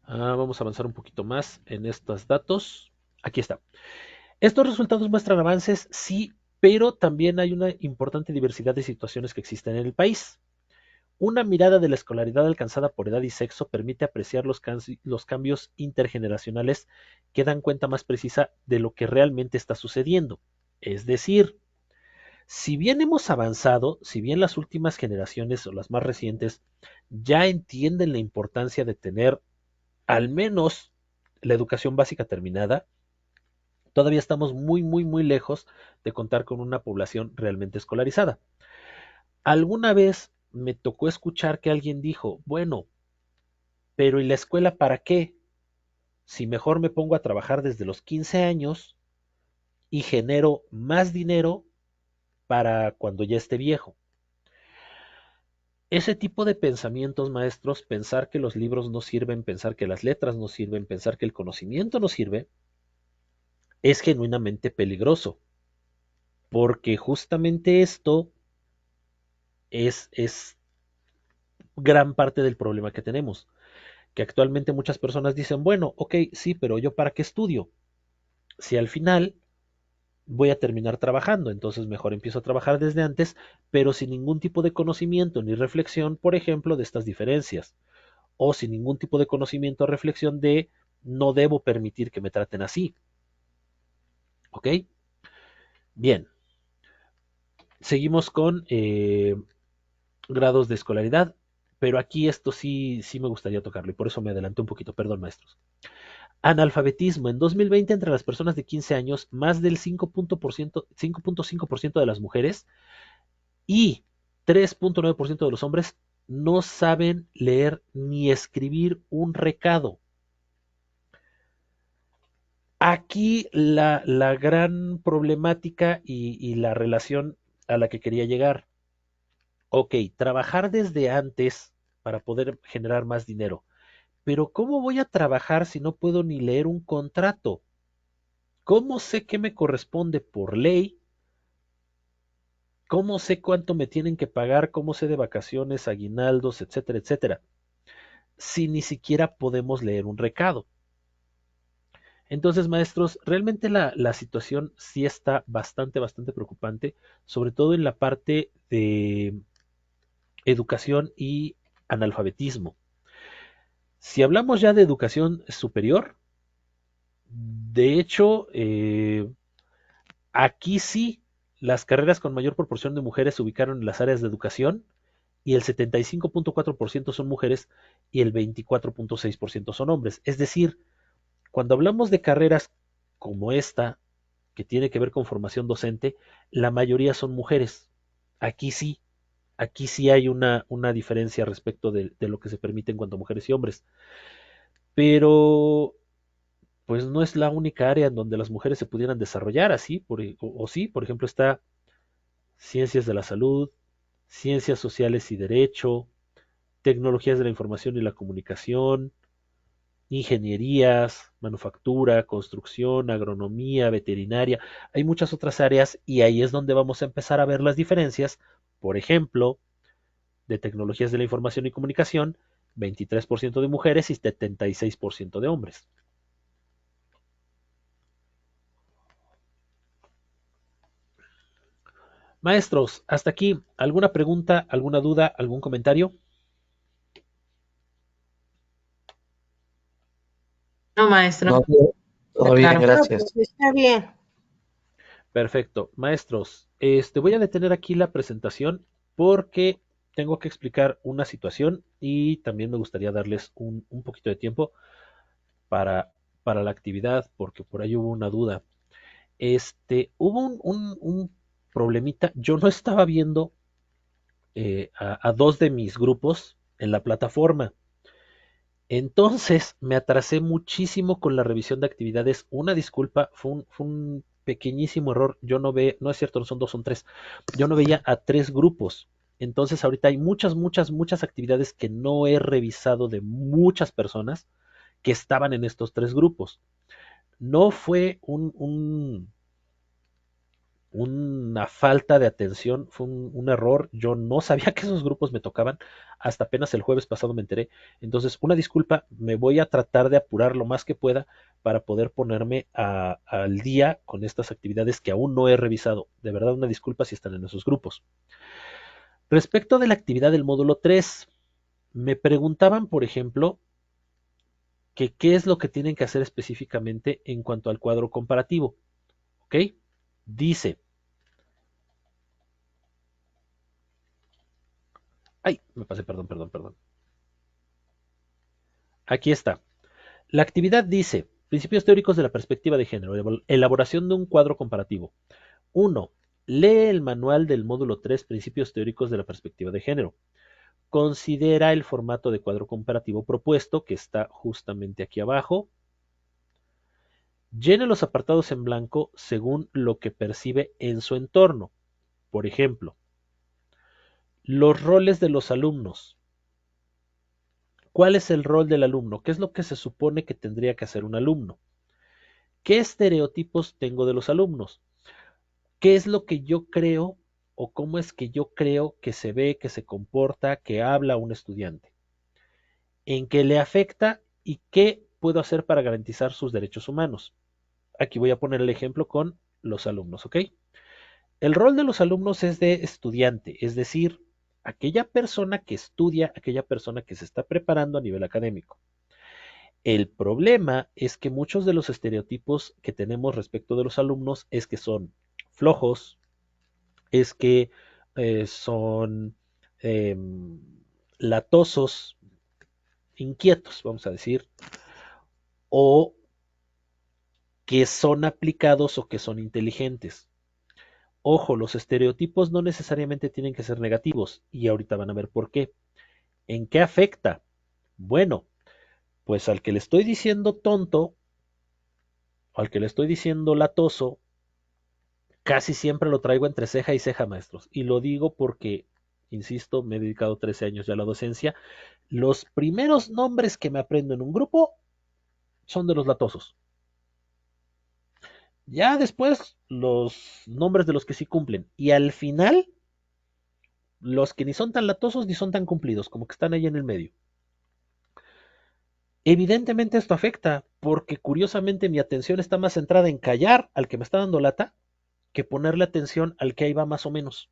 Vamos a avanzar un poquito más en estos datos. Aquí está. Estos resultados muestran avances, sí, pero también hay una importante diversidad de situaciones que existen en el país. Una mirada de la escolaridad alcanzada por edad y sexo permite apreciar los cambios intergeneracionales que dan cuenta más precisa de lo que realmente está sucediendo. Es decir, si bien hemos avanzado, si bien las últimas generaciones o las más recientes ya entienden la importancia de tener al menos la educación básica terminada, todavía estamos muy, muy, muy lejos de contar con una población realmente escolarizada. Alguna vez me tocó escuchar que alguien dijo, bueno, pero ¿y la escuela para qué? Si mejor me pongo a trabajar desde los 15 años y genero más dinero para cuando ya esté viejo. Ese tipo de pensamientos, maestros, pensar que los libros no sirven, pensar que las letras no sirven, pensar que el conocimiento no sirve, es genuinamente peligroso, porque justamente esto es gran parte del problema que tenemos, que actualmente muchas personas dicen, bueno, ok, sí, pero yo para qué estudio, si al final voy a terminar trabajando, entonces mejor empiezo a trabajar desde antes, pero sin ningún tipo de conocimiento ni reflexión, por ejemplo, de estas diferencias, o sin ningún tipo de conocimiento o reflexión de no debo permitir que me traten así. ¿Ok? Bien. Seguimos con grados de escolaridad, pero aquí esto sí me gustaría tocarlo y por eso me adelanté un poquito, perdón maestros. Analfabetismo. En 2020 entre las personas de 15 años, más del 5.5% de las mujeres y 3.9% de los hombres no saben leer ni escribir un recado. Aquí la gran problemática y la relación a la que quería llegar. Ok, trabajar desde antes para poder generar más dinero. Pero ¿cómo voy a trabajar si no puedo ni leer un contrato? ¿Cómo sé qué me corresponde por ley? ¿Cómo sé cuánto me tienen que pagar? ¿Cómo sé de vacaciones, aguinaldos, etcétera, etcétera? Si ni siquiera podemos leer un recado. Entonces, maestros, realmente la situación sí está bastante preocupante, sobre todo en la parte de educación y analfabetismo. Si hablamos ya de educación superior, de hecho, aquí sí, las carreras con mayor proporción de mujeres se ubicaron en las áreas de educación y el 75.4% son mujeres y el 24.6% son hombres. Es decir, cuando hablamos de carreras como esta, que tiene que ver con formación docente, la mayoría son mujeres. Aquí sí hay una diferencia respecto de lo que se permite en cuanto a mujeres y hombres. Pero pues no es la única área en donde las mujeres se pudieran desarrollar así, o sí, por ejemplo, está ciencias de la salud, ciencias sociales y derecho, tecnologías de la información y la comunicación, ingenierías, manufactura, construcción, agronomía, veterinaria. Hay muchas otras áreas y ahí es donde vamos a empezar a ver las diferencias. Por ejemplo, de tecnologías de la información y comunicación, 23% de mujeres y 76% de hombres. Maestros, hasta aquí, ¿alguna pregunta, alguna duda, algún comentario? No, maestro. No, todo bien, Claro. No, gracias. pues está bien. Perfecto. Maestros, voy a detener aquí la presentación porque tengo que explicar una situación y también me gustaría darles un poquito de tiempo para, para la actividad porque por ahí hubo una duda. Hubo un problemita. Yo no estaba viendo a dos de mis grupos en la plataforma Entonces me atrasé muchísimo con la revisión de actividades. Una disculpa, fue un pequeñísimo error. Yo no ve, no es cierto, no son dos, son tres. Yo no veía a tres grupos. Entonces ahorita hay muchas actividades que no he revisado de muchas personas que estaban en estos tres grupos. No fue una falta de atención, fue un error. Yo no sabía que esos grupos me tocaban, hasta apenas el jueves pasado me enteré. Entonces, una disculpa, me voy a tratar de apurar lo más que pueda para poder ponerme al día con estas actividades que aún no he revisado. De verdad, una disculpa si están en esos grupos. Respecto de la actividad del módulo 3, me preguntaban, por ejemplo, que qué es lo que tienen que hacer específicamente en cuanto al cuadro comparativo. ¿Ok? Dice, ay, me pasé, perdón. Aquí está. La actividad dice, principios teóricos de la perspectiva de género, elaboración de un cuadro comparativo. 1. Lee el manual del módulo 3, principios teóricos de la perspectiva de género. Considera el formato de cuadro comparativo propuesto, que está justamente aquí abajo. Llene los apartados en blanco según lo que percibe en su entorno. Por ejemplo, los roles de los alumnos. ¿Cuál es el rol del alumno? ¿Qué es lo que se supone que tendría que hacer un alumno? ¿Qué estereotipos tengo de los alumnos? ¿Qué es lo que yo creo o cómo es que yo creo que se ve, que se comporta, que habla un estudiante? ¿En qué le afecta y qué puedo hacer para garantizar sus derechos humanos? Aquí voy a poner el ejemplo con los alumnos, ¿ok? El rol de los alumnos es de estudiante, es decir, aquella persona que estudia, aquella persona que se está preparando a nivel académico. El problema es que muchos de los estereotipos que tenemos respecto de los alumnos es que son flojos, es que son eh, latosos, inquietos, vamos a decir, o que son aplicados o que son inteligentes. Ojo, los estereotipos no necesariamente tienen que ser negativos y ahorita van a ver por qué. ¿En qué afecta? Bueno, pues al que le estoy diciendo tonto, al que le estoy diciendo latoso, casi siempre lo traigo entre ceja y ceja, maestros. Y lo digo porque, insisto, me he dedicado 13 años ya a la docencia. Los primeros nombres que me aprendo en un grupo son de los latosos. Ya después los nombres de los que sí cumplen. Y al final, los que ni son tan latosos ni son tan cumplidos, como que están ahí en el medio. Evidentemente esto afecta, porque curiosamente mi atención está más centrada en callar al que me está dando lata que ponerle atención al que ahí va más o menos.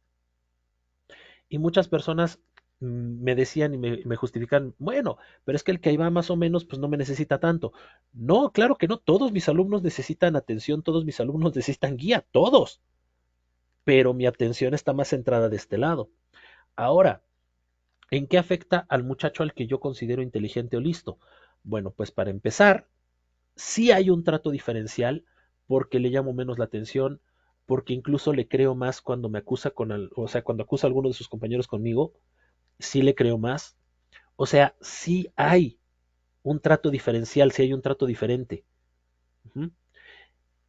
Y muchas personas me decían y me justifican, bueno, pero es que el que ahí va más o menos, pues no me necesita tanto. No, claro que no, todos mis alumnos necesitan atención, todos mis alumnos necesitan guía, todos. Pero mi atención está más centrada de este lado. Ahora, ¿en qué afecta al muchacho al que yo considero inteligente o listo? Bueno, pues para empezar, sí hay un trato diferencial porque le llamo menos la atención, porque incluso le creo más cuando me acusa o sea, cuando acusa a alguno de sus compañeros conmigo, sí le creo más. O sea, sí hay un trato diferencial, sí hay un trato diferente. Ujú.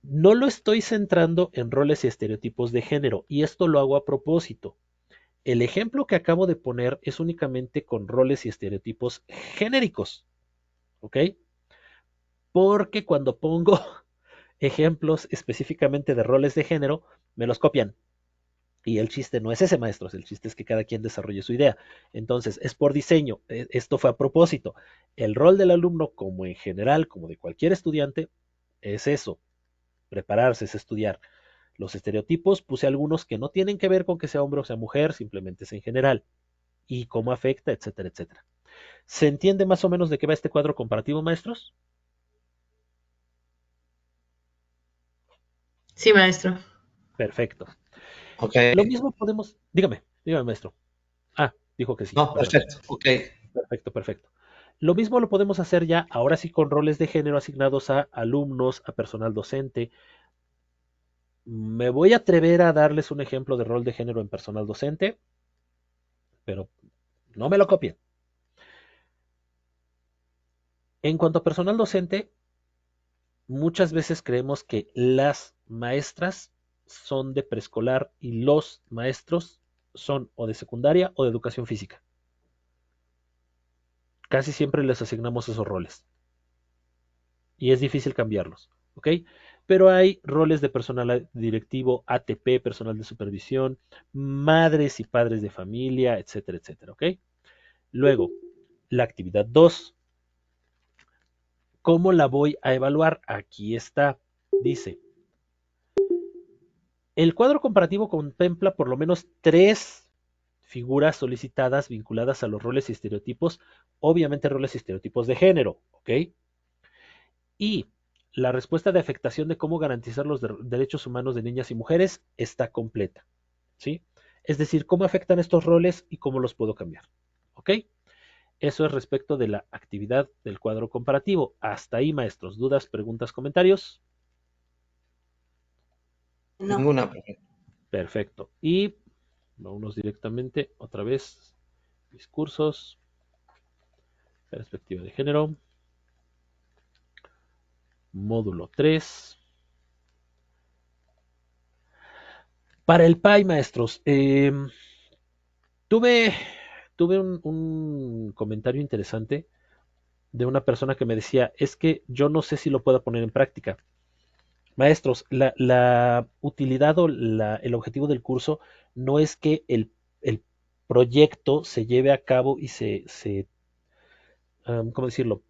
No lo estoy centrando en roles y estereotipos de género, y esto lo hago a propósito. El ejemplo que acabo de poner es únicamente con roles y estereotipos genéricos, ¿ok? Porque cuando pongo ejemplos específicamente de roles de género, me los copian. Y el chiste no es ese, maestros, el chiste es que cada quien desarrolle su idea. Entonces, es por diseño, esto fue a propósito. El rol del alumno, como en general, como de cualquier estudiante, es eso, prepararse, es estudiar. Los estereotipos, puse algunos que no tienen que ver con que sea hombre o sea mujer, simplemente es en general. Y cómo afecta, etcétera, etcétera. ¿Se entiende más o menos de qué va este cuadro comparativo, maestros? Sí, maestro. Perfecto. Ok. Lo mismo podemos, dígame, maestro. Ah, dijo que sí. No, Perdón. perfecto. Ok. Perfecto. Lo mismo lo podemos hacer ya, ahora sí, con roles de género asignados a alumnos, a personal docente. Me voy a atrever a darles un ejemplo de rol de género en personal docente, pero no me lo copien. En cuanto a personal docente, muchas veces creemos que las maestras son de preescolar y los maestros son o de secundaria o de educación física. Casi siempre les asignamos esos roles y es difícil cambiarlos, ¿ok? Pero hay roles de personal directivo, ATP, personal de supervisión, madres y padres de familia, etcétera, etcétera, ¿ok? Luego, la actividad 2. ¿Cómo la voy a evaluar? Aquí está. Dice, el cuadro comparativo contempla por lo menos 3 figuras solicitadas vinculadas a los roles y estereotipos, obviamente roles y estereotipos de género, ¿ok? Y la respuesta de afectación de cómo garantizar los derechos humanos de niñas y mujeres está completa, ¿sí? Es decir, cómo afectan estos roles y cómo los puedo cambiar, ¿ok? Eso es respecto de la actividad del cuadro comparativo. Hasta ahí, maestros. ¿Dudas, preguntas, comentarios? No. Ninguna, profe. Perfecto. Y vámonos directamente otra vez. Discursos. Perspectiva de género. Módulo 3. Para el PAI, maestros, tuve un comentario interesante de una persona que me decía, es que yo no sé si lo puedo poner en práctica. Maestros, la utilidad o el objetivo del curso no es que el proyecto se lleve a cabo y ¿cómo decirlo?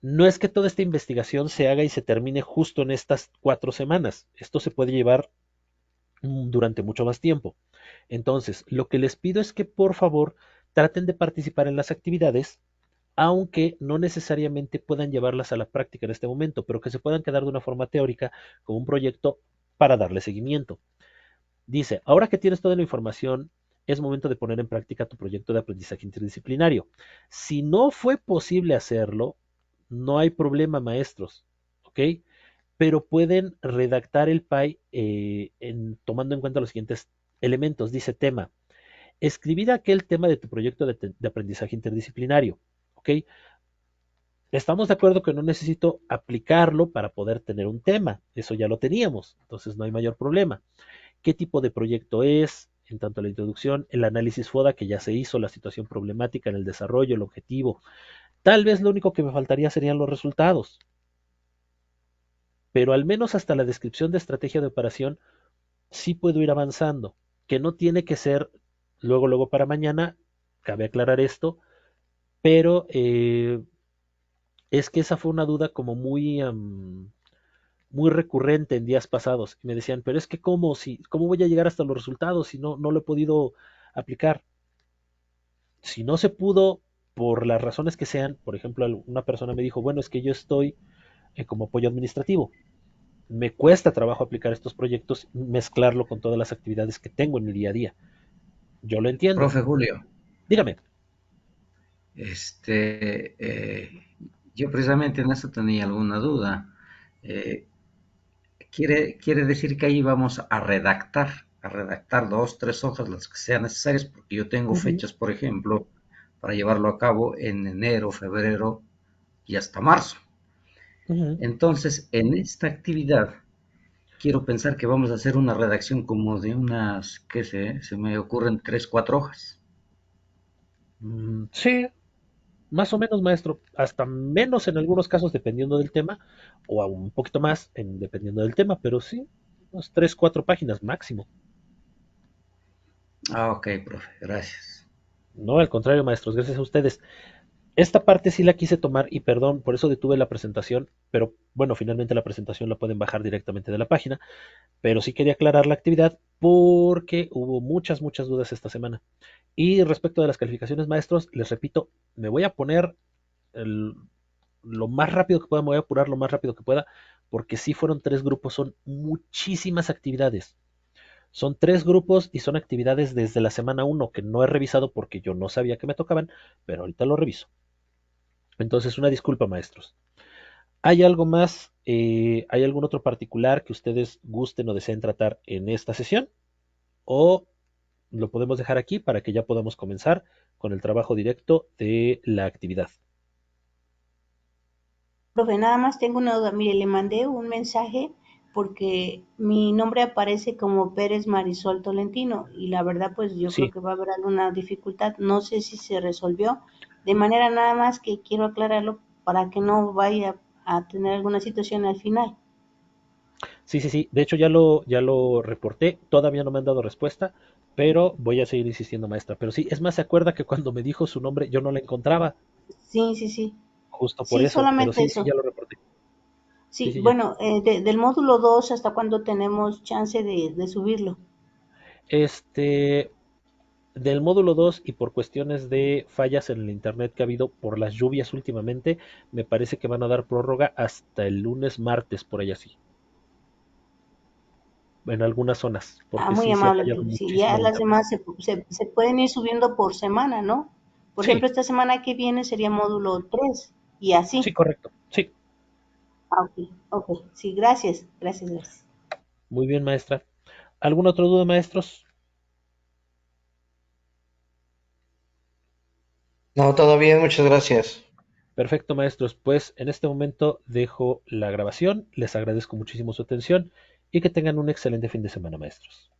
No es que toda esta investigación se haga y se termine justo en estas 4 semanas. Esto se puede llevar durante mucho más tiempo. Entonces, lo que les pido es que por favor traten de participar en las actividades, aunque no necesariamente puedan llevarlas a la práctica en este momento, pero que se puedan quedar de una forma teórica como un proyecto para darle seguimiento. Dice, ahora que tienes toda la información, es momento de poner en práctica tu proyecto de aprendizaje interdisciplinario. Si no fue posible hacerlo, no hay problema, maestros, ¿ok? Pero pueden redactar el PAI tomando en cuenta los siguientes elementos. Dice tema, escribir aquel tema de tu proyecto de aprendizaje interdisciplinario, ¿ok? Estamos de acuerdo que no necesito aplicarlo para poder tener un tema, eso ya lo teníamos, entonces no hay mayor problema. ¿Qué tipo de proyecto es? En tanto la introducción, el análisis FODA que ya se hizo, la situación problemática en el desarrollo, el objetivo. Tal vez lo único que me faltaría serían los resultados, pero al menos hasta la descripción de estrategia de operación sí puedo ir avanzando, que no tiene que ser luego para mañana, cabe aclarar esto, pero es que esa fue una duda como muy recurrente en días pasados. Y me decían, pero es que ¿cómo voy a llegar hasta los resultados si no lo he podido aplicar? Si no se pudo, por las razones que sean, por ejemplo, una persona me dijo, bueno, es que yo estoy como apoyo administrativo. Me cuesta trabajo aplicar estos proyectos, mezclarlo con todas las actividades que tengo en mi día a día. Yo lo entiendo. Profe Julio, Dígame. Yo precisamente en eso tenía alguna duda. Eh, quiere decir que ahí vamos a redactar 2, 3 hojas, las que sean necesarias, porque yo tengo fechas, por ejemplo, para llevarlo a cabo en enero, febrero y hasta marzo. Entonces, en esta actividad, quiero pensar que vamos a hacer una redacción como de unas, qué sé, se me ocurren 3, 4 hojas. Sí, más o menos, maestro, hasta menos en algunos casos dependiendo del tema, o aún un poquito más dependiendo del tema, pero sí, unas 3, 4 páginas máximo. Ah, ok, profe, gracias. No, al contrario, maestros, gracias a ustedes. Esta parte sí la quise tomar y perdón, por eso detuve la presentación, pero bueno, finalmente la presentación la pueden bajar directamente de la página, pero sí quería aclarar la actividad porque hubo muchas dudas esta semana. Y respecto de las calificaciones, maestros, les repito, me voy a poner lo más rápido que pueda, me voy a apurar lo más rápido que pueda, porque sí fueron 3 grupos, son muchísimas actividades. Son 3 grupos y son actividades desde la semana 1 que no he revisado porque yo no sabía que me tocaban, pero ahorita lo reviso. Entonces, una disculpa, maestros. ¿Hay algo más? ¿Hay algún otro particular que ustedes gusten o deseen tratar en esta sesión? ¿O lo podemos dejar aquí para que ya podamos comenzar con el trabajo directo de la actividad? Profe, nada más tengo una duda. Mire, le mandé un mensaje porque mi nombre aparece como Pérez Marisol Tolentino y la verdad pues yo creo Sí, que va a haber alguna dificultad. No sé si se resolvió. De manera nada más que quiero aclararlo para que no vaya a tener alguna situación al final. sí, sí, sí. De hecho, ya lo reporté. Todavía no me han dado respuesta, pero voy a seguir insistiendo, maestra. Pero sí, es más, se acuerda que cuando me dijo su nombre yo no la encontraba, Sí, sí, sí. justo por Sí, eso. Pero solamente sí, sí, eso. ya lo reporté. Sí, Sí, sí, ya. bueno, del módulo 2 ¿hasta cuándo tenemos chance de subirlo? Este, del módulo 2 y por cuestiones de fallas en el internet que ha habido por las lluvias últimamente, me parece que van a dar prórroga hasta el lunes, martes, por ahí así, en algunas zonas, Ah, porque muy sí se ha amable, fallado profe. Sí, ya muchísimo el las internet. demás se pueden ir subiendo por semana, ¿no? Por ejemplo, Sí, esta semana que viene sería módulo 3 y sí, así. correcto. Sí, Ah, ok, ok. Sí, gracias, gracias, gracias. muy bien, maestra. ¿Alguna otra duda, maestros? No, todo bien, muchas gracias. Perfecto, maestros. Pues en este momento dejo la grabación. Les agradezco muchísimo su atención y que tengan un excelente fin de semana, maestros.